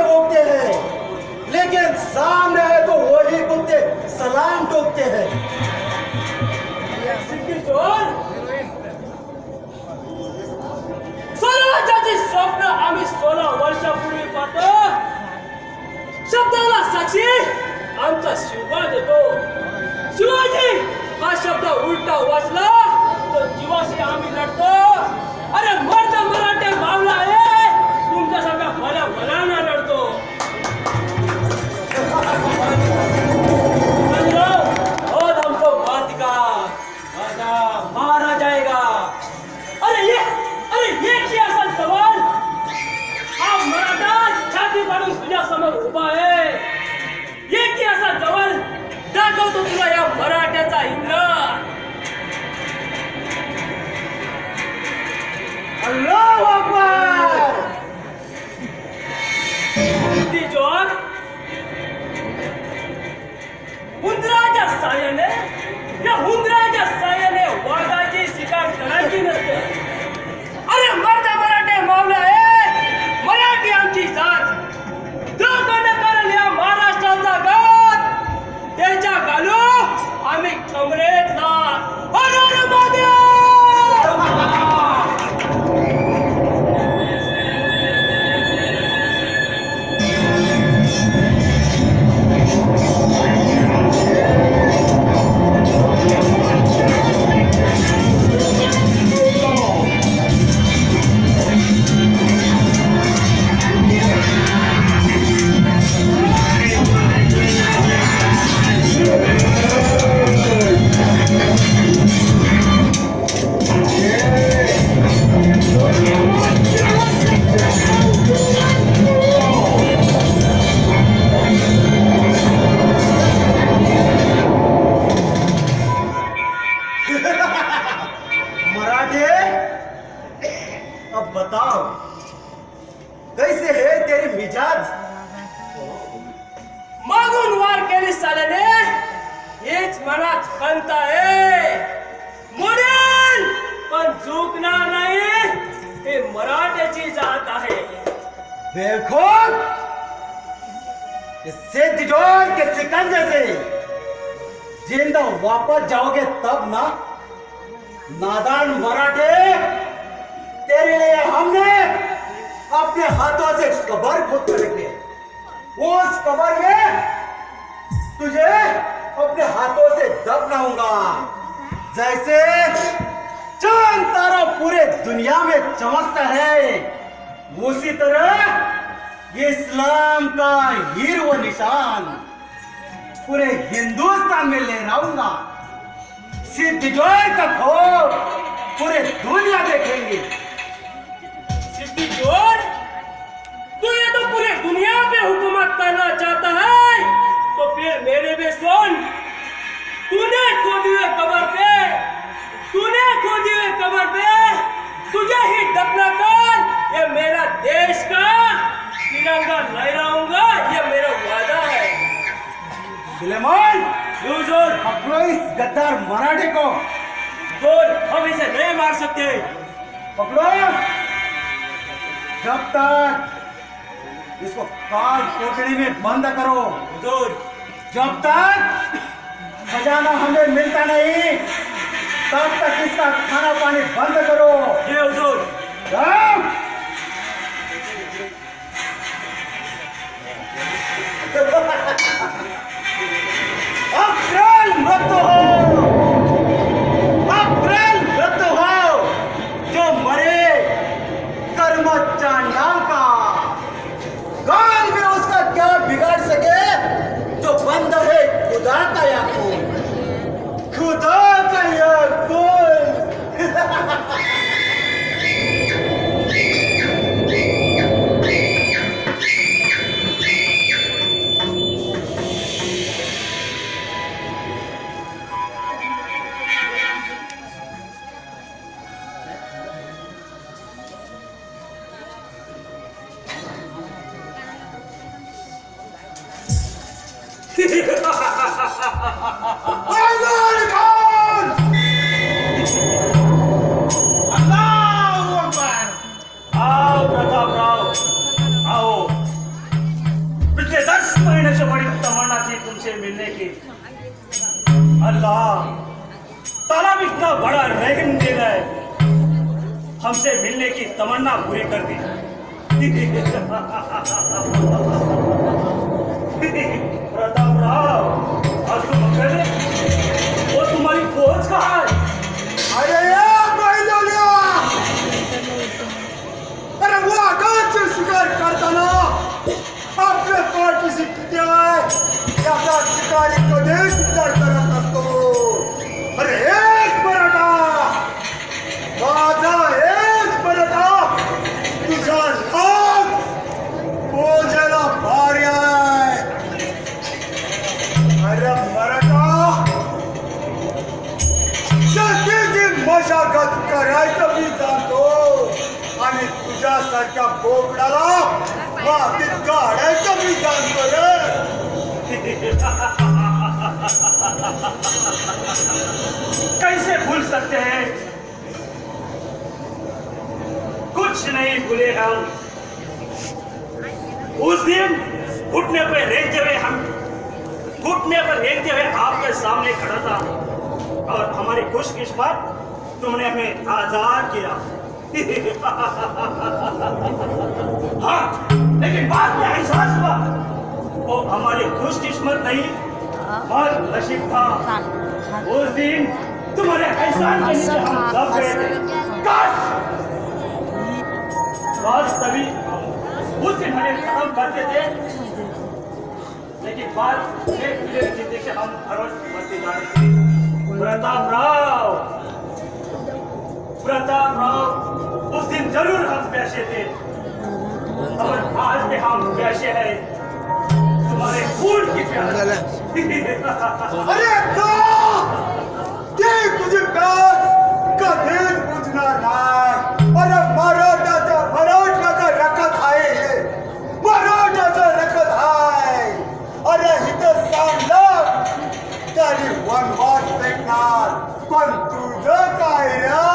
भोंकते हैं, लेकिन सामने है तो वही कुत्ते सलाम ठोकते हैं। सिद्धी चोर, स्वराज्याची स्वप्न आम्ही 16 वर्षापूर्वी पाहतो. शब्दाला साक्षी आमचा शिवबा देतो. शिवाजी हा शब्द उलटा वाचला तर जीवाशी आम्ही लढतो. अरे मर्द मराठे मावला आहे, तुमच्यासारख्या भल्या भल्याना लढतो. और हमको बात का मारा जाएगा. अरे ये क्या असल सवाल? हा मराठा छाती पाडून तुझ्या समोर उभा आहे. ये की असा जवळ दाखवतो तुला या मराठ्याचा इंद्र. अल्लाहू अकबर! सिद्धी जोर, हुंदराच्या साह्याने वाघाची शिकार करायची नसते. अरे मर्द मराठे मावले आहे, मराठी आमची जात. जो कोणी करेल या महाराष्ट्राचा घात त्याच्या घालू आम्ही कमरेतला. हर महादेव! मराठे, अब बताओ कैसे है तेरी मिजाज? मागून वार केली साल्याने, हेच मनात खंत आहे. मोडेल पण झुकणार नाही, हे मराठ्याची जात आहे. देखो सिद्ध जोर के सिकंजे से जिंदा वापस जाओगे तब ना। नादान मराठे, तेरे लिए हमने अपने हाथों से कब्र खोद कर रखी है। उस कब्र में तुझे अपने हाथों से दफनाऊंगा, जैसे चांद तारा पूरे दुनिया में चमकता है, उसी तरह ये इस्लाम का हीर व निशान पूरे हिंदुस्तान में लहराऊंगा। सिद्धिजोर का खौफ पूरे दुनिया देखेंगे। सिद्धिजोर, तू ये तो पूरे दुनिया पे हुकूमत करना चाहता है, तो फिर मेरे भी सुन। तूने खोदी हुए कब्र पे तुझे ही दफना कर, ये मेरा देश का तिरंगा लहराऊंगा, ये मेरा वादा है। सुलेमान, पकड़ो इस गद्दार मराठे को। जोर, हम इसे नहीं मार सकते। पकड़ो, जब तक इसको काल कोठड़ी में बंद करो, जोर, जब तक खजाना हमें मिलता नहीं, तब तक इसका खाना पानी बंद करो। ये हुजूर। जाओ। अक्राल मत हो, जो मरे कर्म चांडाल का, गाल में उसका क्या बिगाड़ सके, जो बंदा है खुदा का याकूब, खुदा का याकूब। आओ प्रतापराव, आओ। पिछले 10 महीने से बड़ी तमन्ना थी तुमसे मिलने की। अल्लाह ताला भी इतना बड़ा रहम दे गए, हमसे मिलने की तमन्ना पूरी कर दी। प्रतापराव, आज तुम अकेले, वो तुम्हारी फौज कहाँ है? अरे यार भाईजानिया, अरे वो आकाश से शिकार करता ना, आपने पार्टी से किती आहे, याचा शिकारी कधीच विचार करत नसतो। अरे एक मराठा, माझा एक मराठा, तुझा नाक पोजायला भारी आहे। अरे मराठा, शक्तीची मशागत करायचं मी जाणतो, आणि तुझ्यासारख्या बोकडाला मातीत काढायचं मी जाणतो रे। कैसे भूल सकते हैं? कुछ नहीं भूले हम। उस दिन घुटने पर रेंगते हुए आपके सामने खड़ा था, और हमारी खुशकिस्मत तुमने हमें आजाद किया। हाँ, लेकिन बाद में एहसास हुआ वो हमारी खुशकिस्मत नहीं, बद नसीब था। उस दिन तुम्हारे एहसान के नीचे हम दब गए थे। काश तभी उस दिन हमें खत्म करते थे, लेकिन बाद एक मिनट जिंदगी से हम हर रोज बढ़ते जा रहे थे। प्रतापराव, उस दिन जरूर हम प्यासे थे, और आज भी हम प्यासे हैं तुम्हारे खून की प्यास। अरे ते तुझी प्यास कधीच बुझणार नाही। अरे मराठाचा रखत आहे, मराठाचा रखत आहे। अरे इथं सांगलं तरी वनवास भेटणार, पण तुझं काय रे?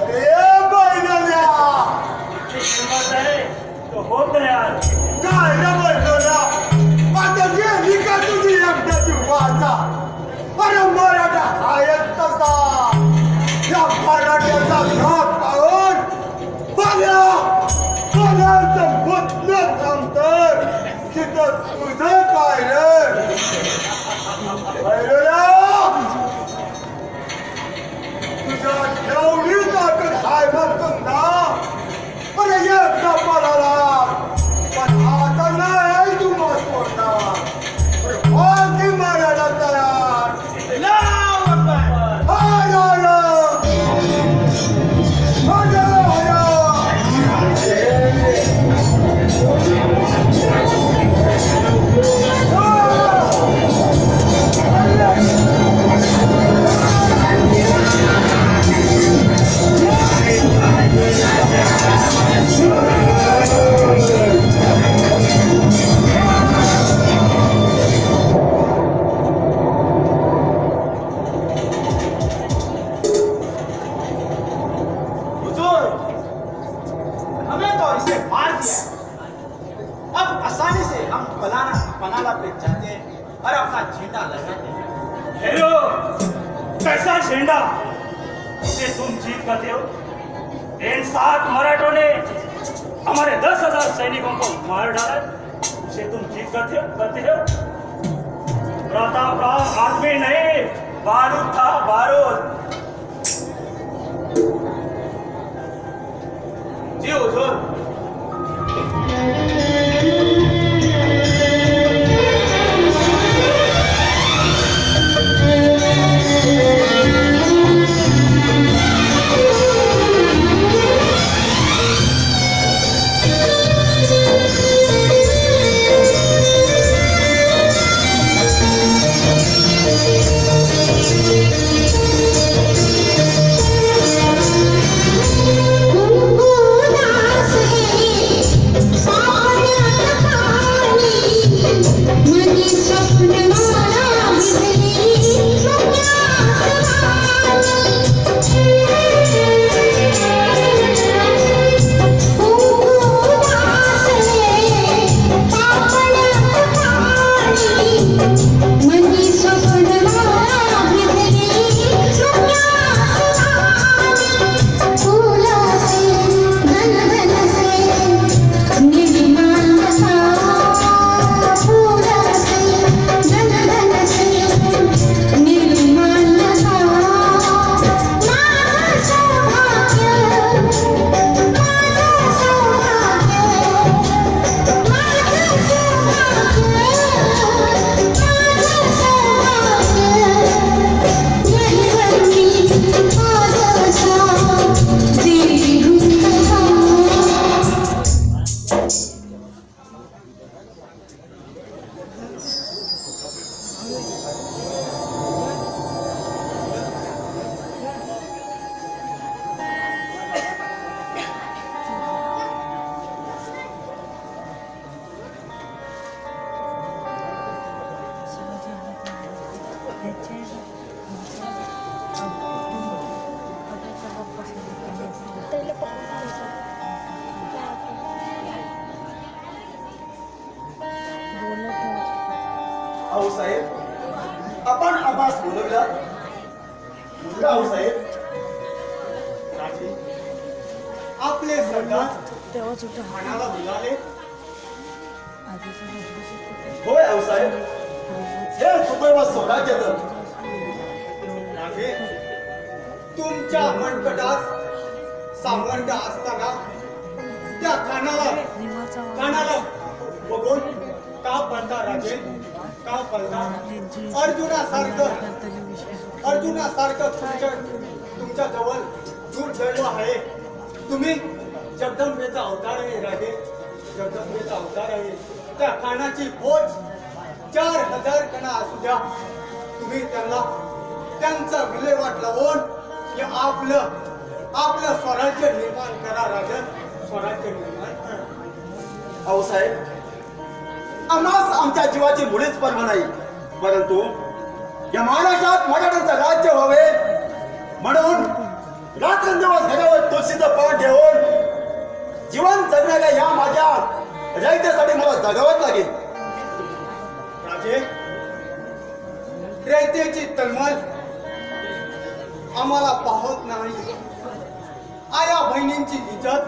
अरे बैलाल्या, हिम्मत है तो हो गया। काय रे बैलाल्या? झंडा, इसे तुम जीत पाते हो। इन 7 मराठों ने हमारे 10,000 सैनिकों को मार डाला, उसे तुम जीत करते हो। प्रतापराव आदमी नहीं, बारूद था, बारूद। जी हुजूर। आऊसाहेब, आपण आभास बोलवला मुलगा आऊसाहेब. राजे, आपले सरदार ठाण्याला बोलाले. होय आऊसाहेब, हे सुदैव स्वराज्याचं. राजे, तुमच्या मनकटात सामंत असताना त्या कानाला बघून का पळता राजे, का पळता? अर्जुनासारखं तुमच्या जवळ दुर्दैव आहे. तुम्ही जगदंबेचा अवतार आहे राजे, जगदंबेचा अवतार आहे. त्या कानाची बोज 4000 कणा असू द्या, तुम्ही त्यांचा विल्हेवाट लावून हे आपलं स्वराज्य निर्माण करा राजा, स्वराज्य निर्माण करा. आऊसाहेब, आम्हास आमच्या जीवाची मुळीच पर्वा नाही, परंतु या महाराष्ट्रात मराठ्यांचं राज्य व्हावे म्हणून रात्रंदिवस घरावर तुळशीचं पान ठेवून जीवन जगण्याच्या या माझ्या रयतेसाठी मला जगावंच लागेल. राजे, रयतेची तळमळ आम्हाला पाहत नाही. आया बहिणींची इज्जत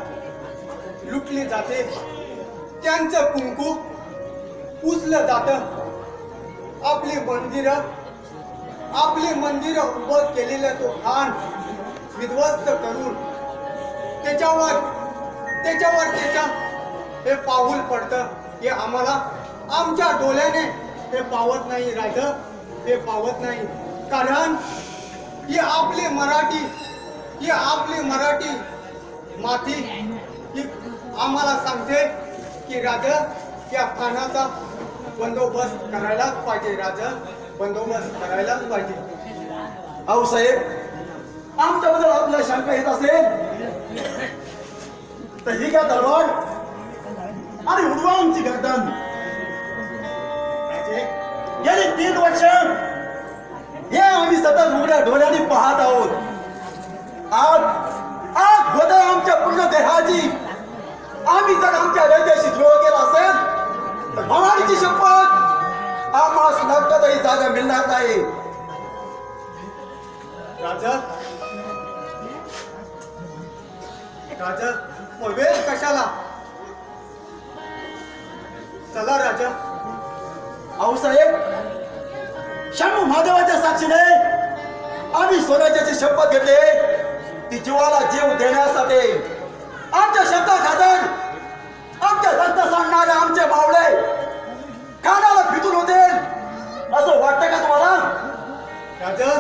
लुटली जाते, त्यांचं कुंकू पुसलं जातं. आपली मंदिरं उभं केलेलं तो खान विध्वस्त करून त्याच्यावर त्याच्या हे पाऊल पडतं. हे आम्हाला आमच्या डोळ्याने हे पावत नाही राजा, हे पावत नाही. कारण ही आपली मराठी माती ही आम्हाला सांगते की राजा, या खानाचा बंदोबस्त करायलाच पाहिजे राजा, बंदोबस्त करायलाच पाहिजे. आऊसाहेब, आमच्याबद्दल आपल्याला शंका येत असेल तर ही काय दरवाढ आणि उडवा आमची गर्दन. गेली 3 वर्ष हे आम्ही सतत उघड्या डोळ्यांनी पाहत आहोत. आज होत आमच्या पूर्ण देहाची. आम्ही जर आमच्या रयतेशी द्रोह केला असेल तर भवानीची शपथ आम्हाला नक्कीच जागा मिळणार नाही. राजा राजा वेळ कशाला? चला राजा. आऊसाहेब, शंभू महादेवाच्या साक्षीने आम्ही स्वराज्याची शपथ घेतली. ती जीवाला जीव देण्यासाठी आमच्या शब्दाखातर आमच्या रक्त सांडणारे आमचे बावळे कानाला फितून होते असं वाटतं का तुम्हाला? राजा,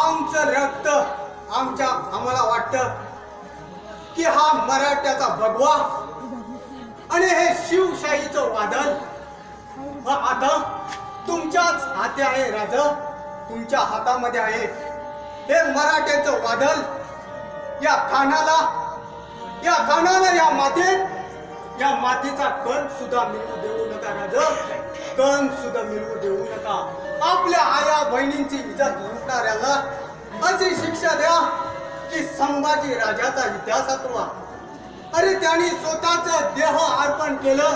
आमचं रक्त आम्हाला वाटतं की हा मराठ्याचा भगवा आणि हे शिवशाहीचं वादळ आता तुमच्याच हाती आहे. राजा, तुमच्या हातामध्ये आहे हे मराठ्याचं वादळ. या खानाला या मातीचा कण सुद्धा मिळवू देऊ नका. राजा, कण सुद्धा मिळवू देऊ नका. आपल्या आया बहिणींची इज्जत लुटणाऱ्याला अशी शिक्षा द्या की संभाजी राजाचा इतिहास आठवा. अरे, त्यांनी स्वतःच देह अर्पण केलं,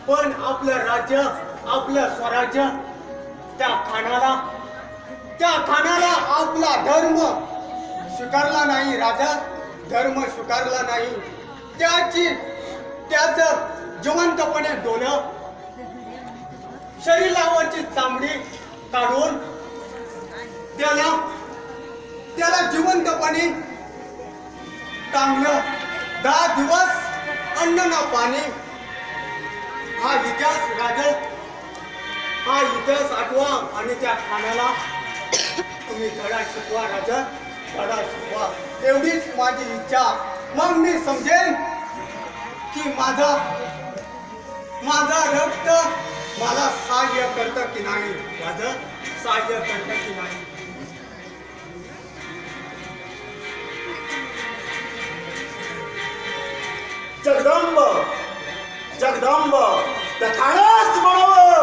पण आपलं राज्य, आपलं स्वराज्य त्या खानाला आपला धर्म स्वीकारला नाही. राजा, धर्म स्वीकारला नाही. त्याचं जिवंतपणे डोलं, शरीरावरची चामडी काढून त्याला जिवंतपणे टांगलं. 10 दिवस अन्न ना पाणी. हा इतिहास राजा, हा इतिहास आठवा आणि त्या खानाला तुम्ही धडा शिकवा. राजा, धडा शिकवा. एवढीच माझी इच्छा. मग मी समजेन की माझा रक्त मला सहाय्य करतं की नाही. राजा, सहाय्य करतं की नाही. जगदंब त्या खानास म्हणावं,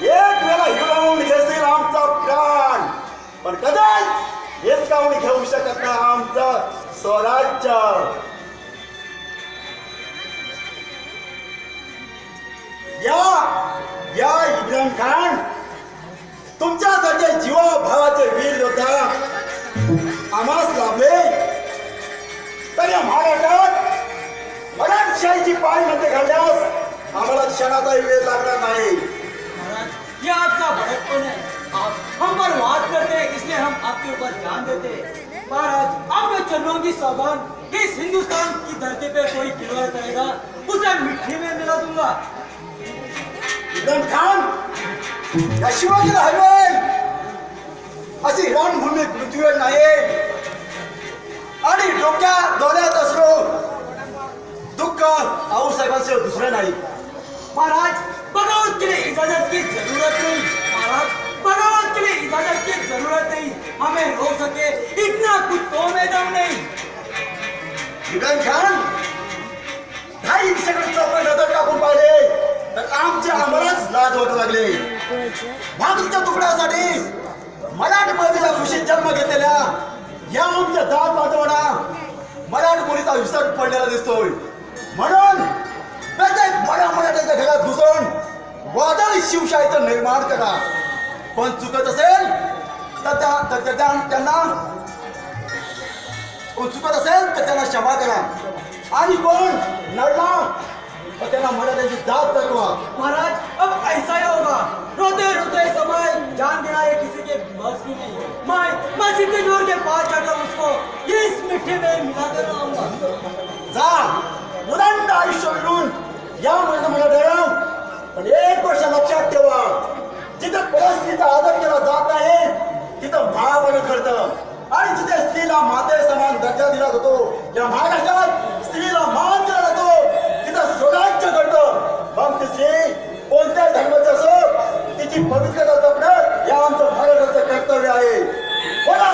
एक वेळा हिरावून घेशील आमचा प्राण, पण कदाच हिसकावून घेऊ शकत नाही आमचं स्वराज्य. या इब्राहिम खान, तुमच्यासारखे जीवा भावाचे वीर योद्धा आम्हास लाभले तर या महाराष्ट्रात मराठशाहीची पाळी मध्ये घालण्यास आम्हाला क्षणाचाही वेळ लागणार नाही. महाराज, ये आपका भड़कपन है. आप हम पर वाद करते हैं, इसलिए हम आपके ऊपर ध्यान देते हैं. महाराज, आपके चरणों की सौगंध, इस हिंदुस्तान की धरती पे कोई खिलवाड़ करेगा उसे मिट्टी में मिला दूंगा. इब्राहिम खान, या शिवाजीला हरवेल अशी रणभूमी पृथ्वीवर नाही आणि डोक्यात असलो दुःख आऊसाहेबांचे दुसरे नाही. महाराज, बगावत के लिए इजाजत की जरूरत नहीं. महाराज, बगावत के लिए इजाजत की जरूरत नहीं. हमें रोक सके इतना कुत्तों में दम नहीं. इब्राहिम खान, 2.5 सेकंड आपण नजर टाकून पाहिले तर आम्हालाच लाज वाटू लागले. भाकरीच्या तुकड्यासाठी मराठमोळीच्या खुशीत जन्म घेतलेल्या या आमच्या जात बाजवाडा मराठी मुलीचा विसर पडलेला दिसतोय. म्हणून प्रत्येक मराठ्याच्या घरात घुसून वादळी शिवशाहीचं निर्माण करा. पण चुकत असेल तर त्यांना क्षमा करा. आणि कोण लढला तर त्यांना मराठ्याची जात दाखवा. महाराज, अब ऐसा ही होगा. रोते रोते समय जान देना ये किसी के बस की नहीं है. मैं सीधे जोर के पास जाकर उसको इस मिट्टी में मिला कर लाऊंगा. जा, उदंड आयुष्य मिळून या मला द्या. पण एक गोष्ट लक्षात ठेवा, जिथं परिस्थितीचा आदर केला जात नाही तिथं महाभारत घडतं. आणि जिथे स्त्रीला माते समान दर्जा दिला जातो, या महाराष्ट्रात स्त्रीला मान दिला जातो, तिथं स्वराज्य घडतं. मग ती स्त्री कोणत्याही धर्माची असो, तिची पवित्रता जपणं या आमचं भारताचं कर्तव्य आहे. बोला,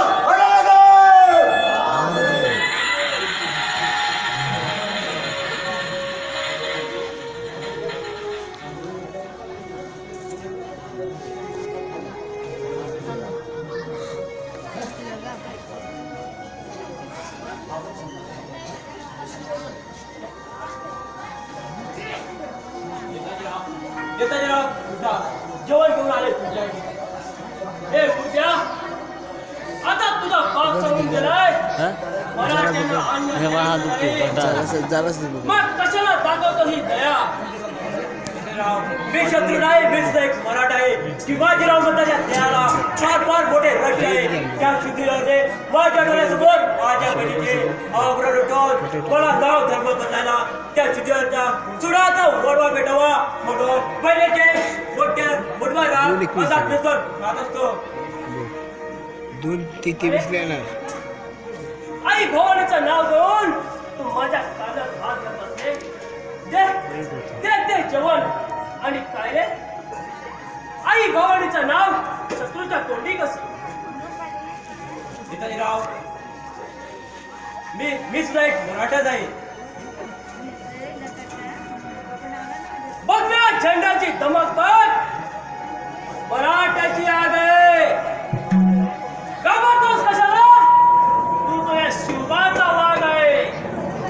जेवण घेऊन आले तुमच्या अन्य मग कशाला दाखवतो ही दया मी शत्रू नाही मीच एक मराठा आहे शिवाजीराव म्हणताच्या दयाला फार मोठे रश आहे त्या शिबिराने माझ्या डोळ्यासमोर माझ्या बहिणीचे अवघड उठवून मला नाव धर्म बदलायला त्या शिबिराच्या चुडाचा वडवा भेटावा म्हणून पहिल्याचे मोठ्या मुठवायला असा प्रयत्न राहत असतो आई भवानीचं नाव घेऊन तू माझ्या कानात हात घालत असते ते जवान आणि काय रे आई भवानीचं नाव शत्रूच्या तोंडी कसं राव मी सुद्धा एक मराठाच आहे बघ ना झेंडाची धमक बघ मराठ्याची आग आहे घाबरतोस कशाला तू तो या शिवाचा वाघ आहे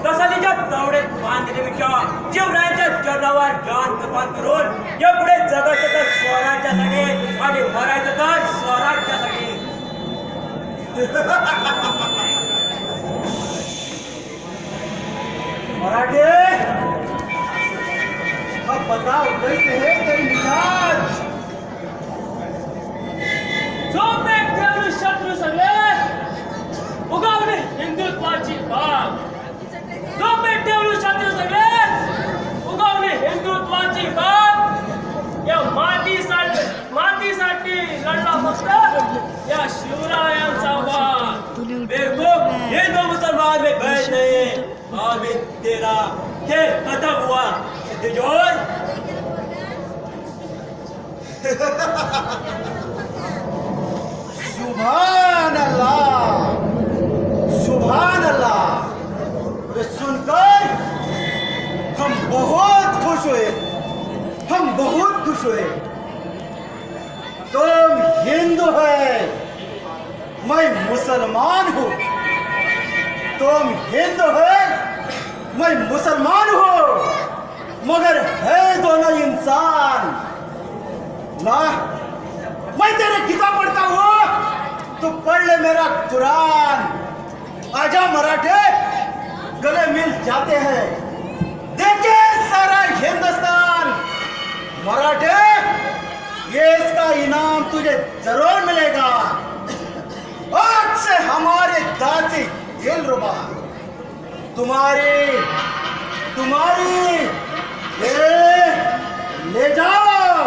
तसा तिच्या तावड्यात बांधलेल्या जीवनाच्या जनावर जान कपात करून या पुढे जगायचं तर स्वराज्यासाठी आणि मरायचं तर स्वराज्यासाठी मराठे अब बताओ कैसे है तेरी मिजाज जो ते शत्रू सगळे उगावले हिंदुत्वाची बाग जो पेटवली शत्रू सगळे उगावले हिंदुत्वाची बाग या मातीसाठी लढला फक्त या शिवरायांचा वाद देखो हिंदू मुसलमान में भेद नहीं आमिर तेरा ये खत्म हुआ सिद्धजोर सुभान अल्लाह सुभान अल्लाह ये सुनकर हम बहुत खुश हुए हम बहुत खुश हुए तुम हिंदू है मैं मुसलमान हूँ तुम हिंदू है मैं मुसलमान हूँ मगर है दोनों इंसान ना मैं तेरे किताब पढ़ता हूँ तो पढ़ ले मेरा कुरान आजा मराठे गले मिल जाते हैं देखे सारा हिंदुस्तान मराठे ये इसका इनाम तुझे जरूर मिलेगा आज से हमारे दासी दिल रुबा तुम्हारी ले जाओ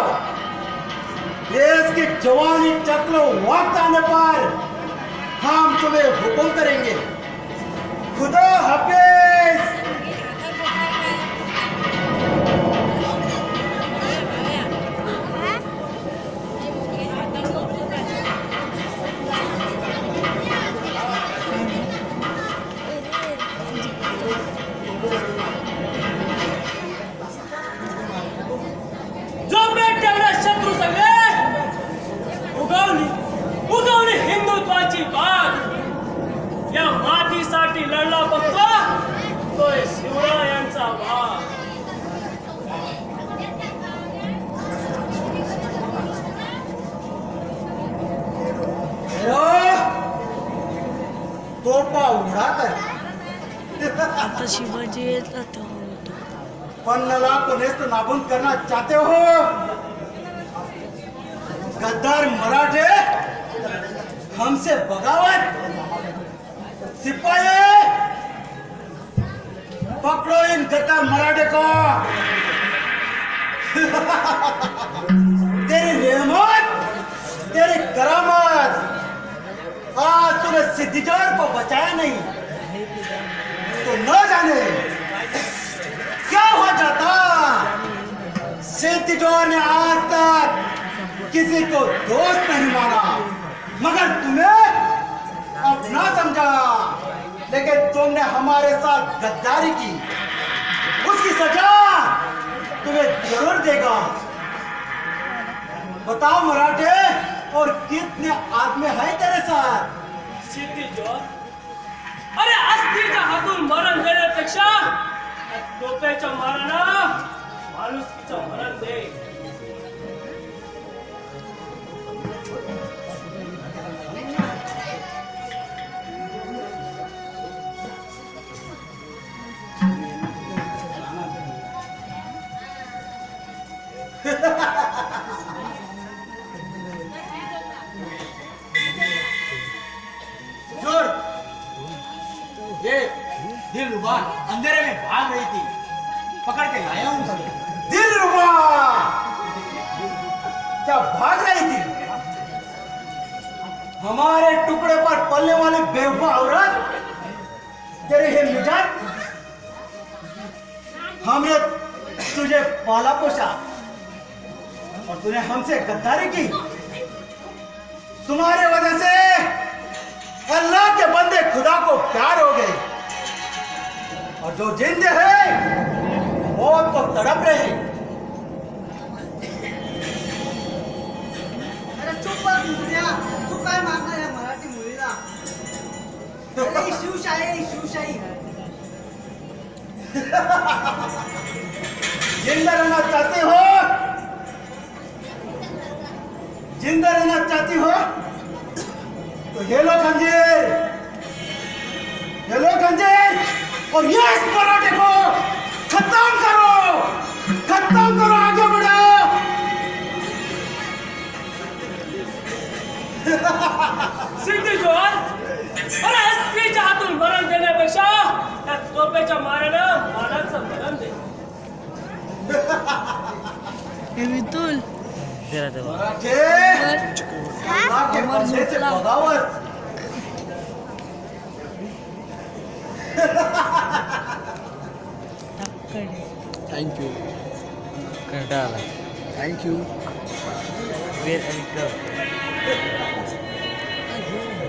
देश की जवानी चक्र वक्त आने पर हम तुम्हें हुक्म करेंगे खुदा हाफिज जो पेटवले शत्रू सगळे उगवली हिंदुत्वाची बाग या मातीसाठी लढला फक्त तो शिवरायांचा वाघ तोपा उड़ा आता शिवाजी येतात पन्नाला को नेस्त नाबूद करना चाहते हो गद्दार मराठे हमसे बगावत सिपाही पकड़ो इन गद्दार मराठे को तेरी रहमत तेरी करामत आज तूने सिद्धिजोर को बचाया नहीं तो न जाने क्या हो जाता सिद्धिजोर ने आज तक किसी को दोस्त नहीं माना मगर तुम्हें अपना समझा लेकिन तुमने हमारे साथ गद्दारी की उसकी सजा तुम्हें जरूर देगा बताओ मराठे और कितने आदमी है तेरे साथ सिद्धिजोर अरे अस्थिच्या हातून मरण देण्यापेक्षा टोप्याच्या मारानं माणुसकीचं मरण दे सुबह अंधेरे में भाग रही थी, पकड़ के लाया हूँ उसे। दिलरुबा क्या भाग रही थी? हमारे टुकड़े पर पलने वाली बेवफा औरत, तेरे ये मिजाज, हमने तुझे पाला पोसा और तूने हमसे गद्दारी की। तुम्हारे वजह से अल्लाह के बंदे खुदा को प्यार हो गए और जो जिंदे हैं मौत को तड़प रहे हैं। अरे चुप कर मुनिया, तू काय मागणार या मराठी मुलीला? अरे शिवशाही है। जिंदा रहना चाहते हो? जिंदा रहना चाहती हो तो ये लो खंजीर, ये लो खंजीर और ये इस मराठे को खत्म करो, खत्म करो, आगे बढ़ो। सिद्धी जोहर, अरे एसपीच्या हातून मरण देण्यापेक्षा त्या तोफेच्या मारानं मानाचं मरण दे. हे वितुल मराठे अल्लाह के बंदे से बगावत। Thank you thank you.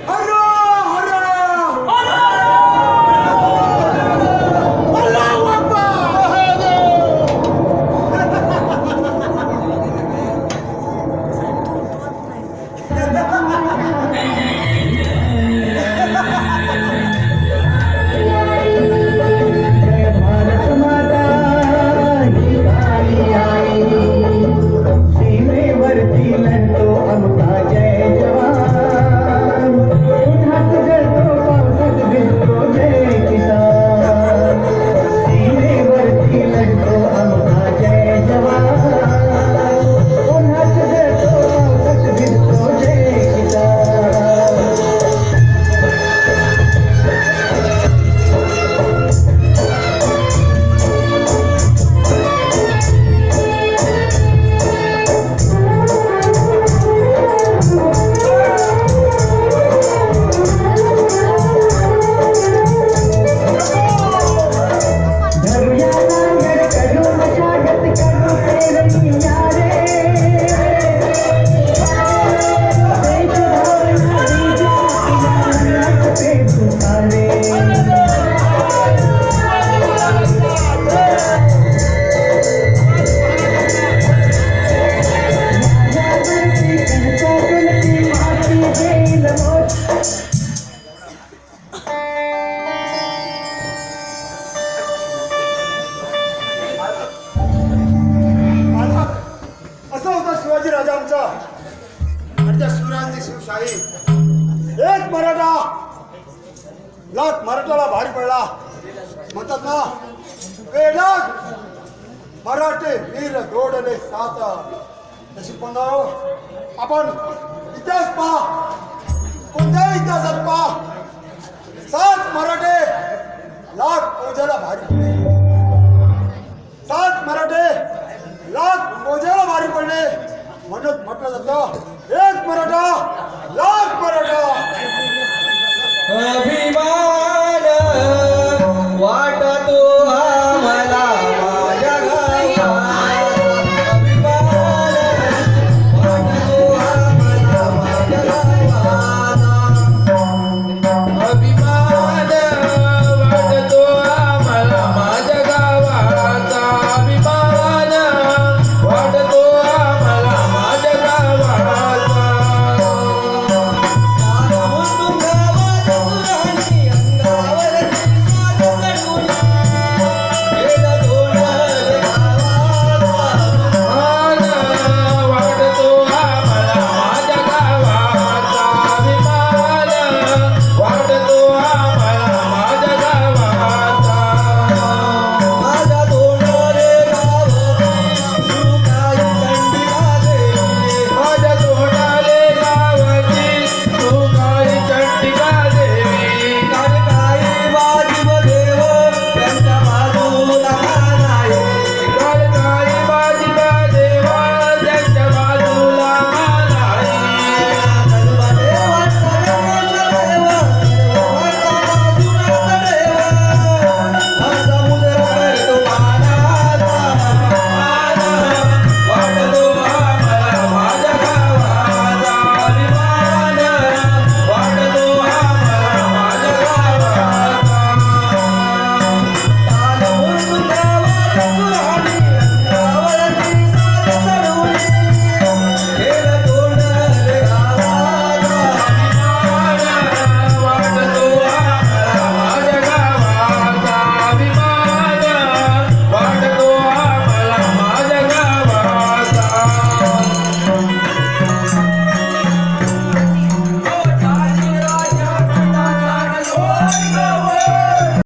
हरो हरो अल्लाहू अकबर। एक मराठा लाख मराठाला भारी पडला म्हणतात ना, वेळात मराठे वीर जोडले साथ. तशी पण आपण इतिहास पहा, कोणत्याही इतिहासात पहा, 7 मराठे लाख फौजाला भारी पडले. 7 मराठे लाख फौजाला भारी पडले म्हणत म्हटलं जातं एक मराठा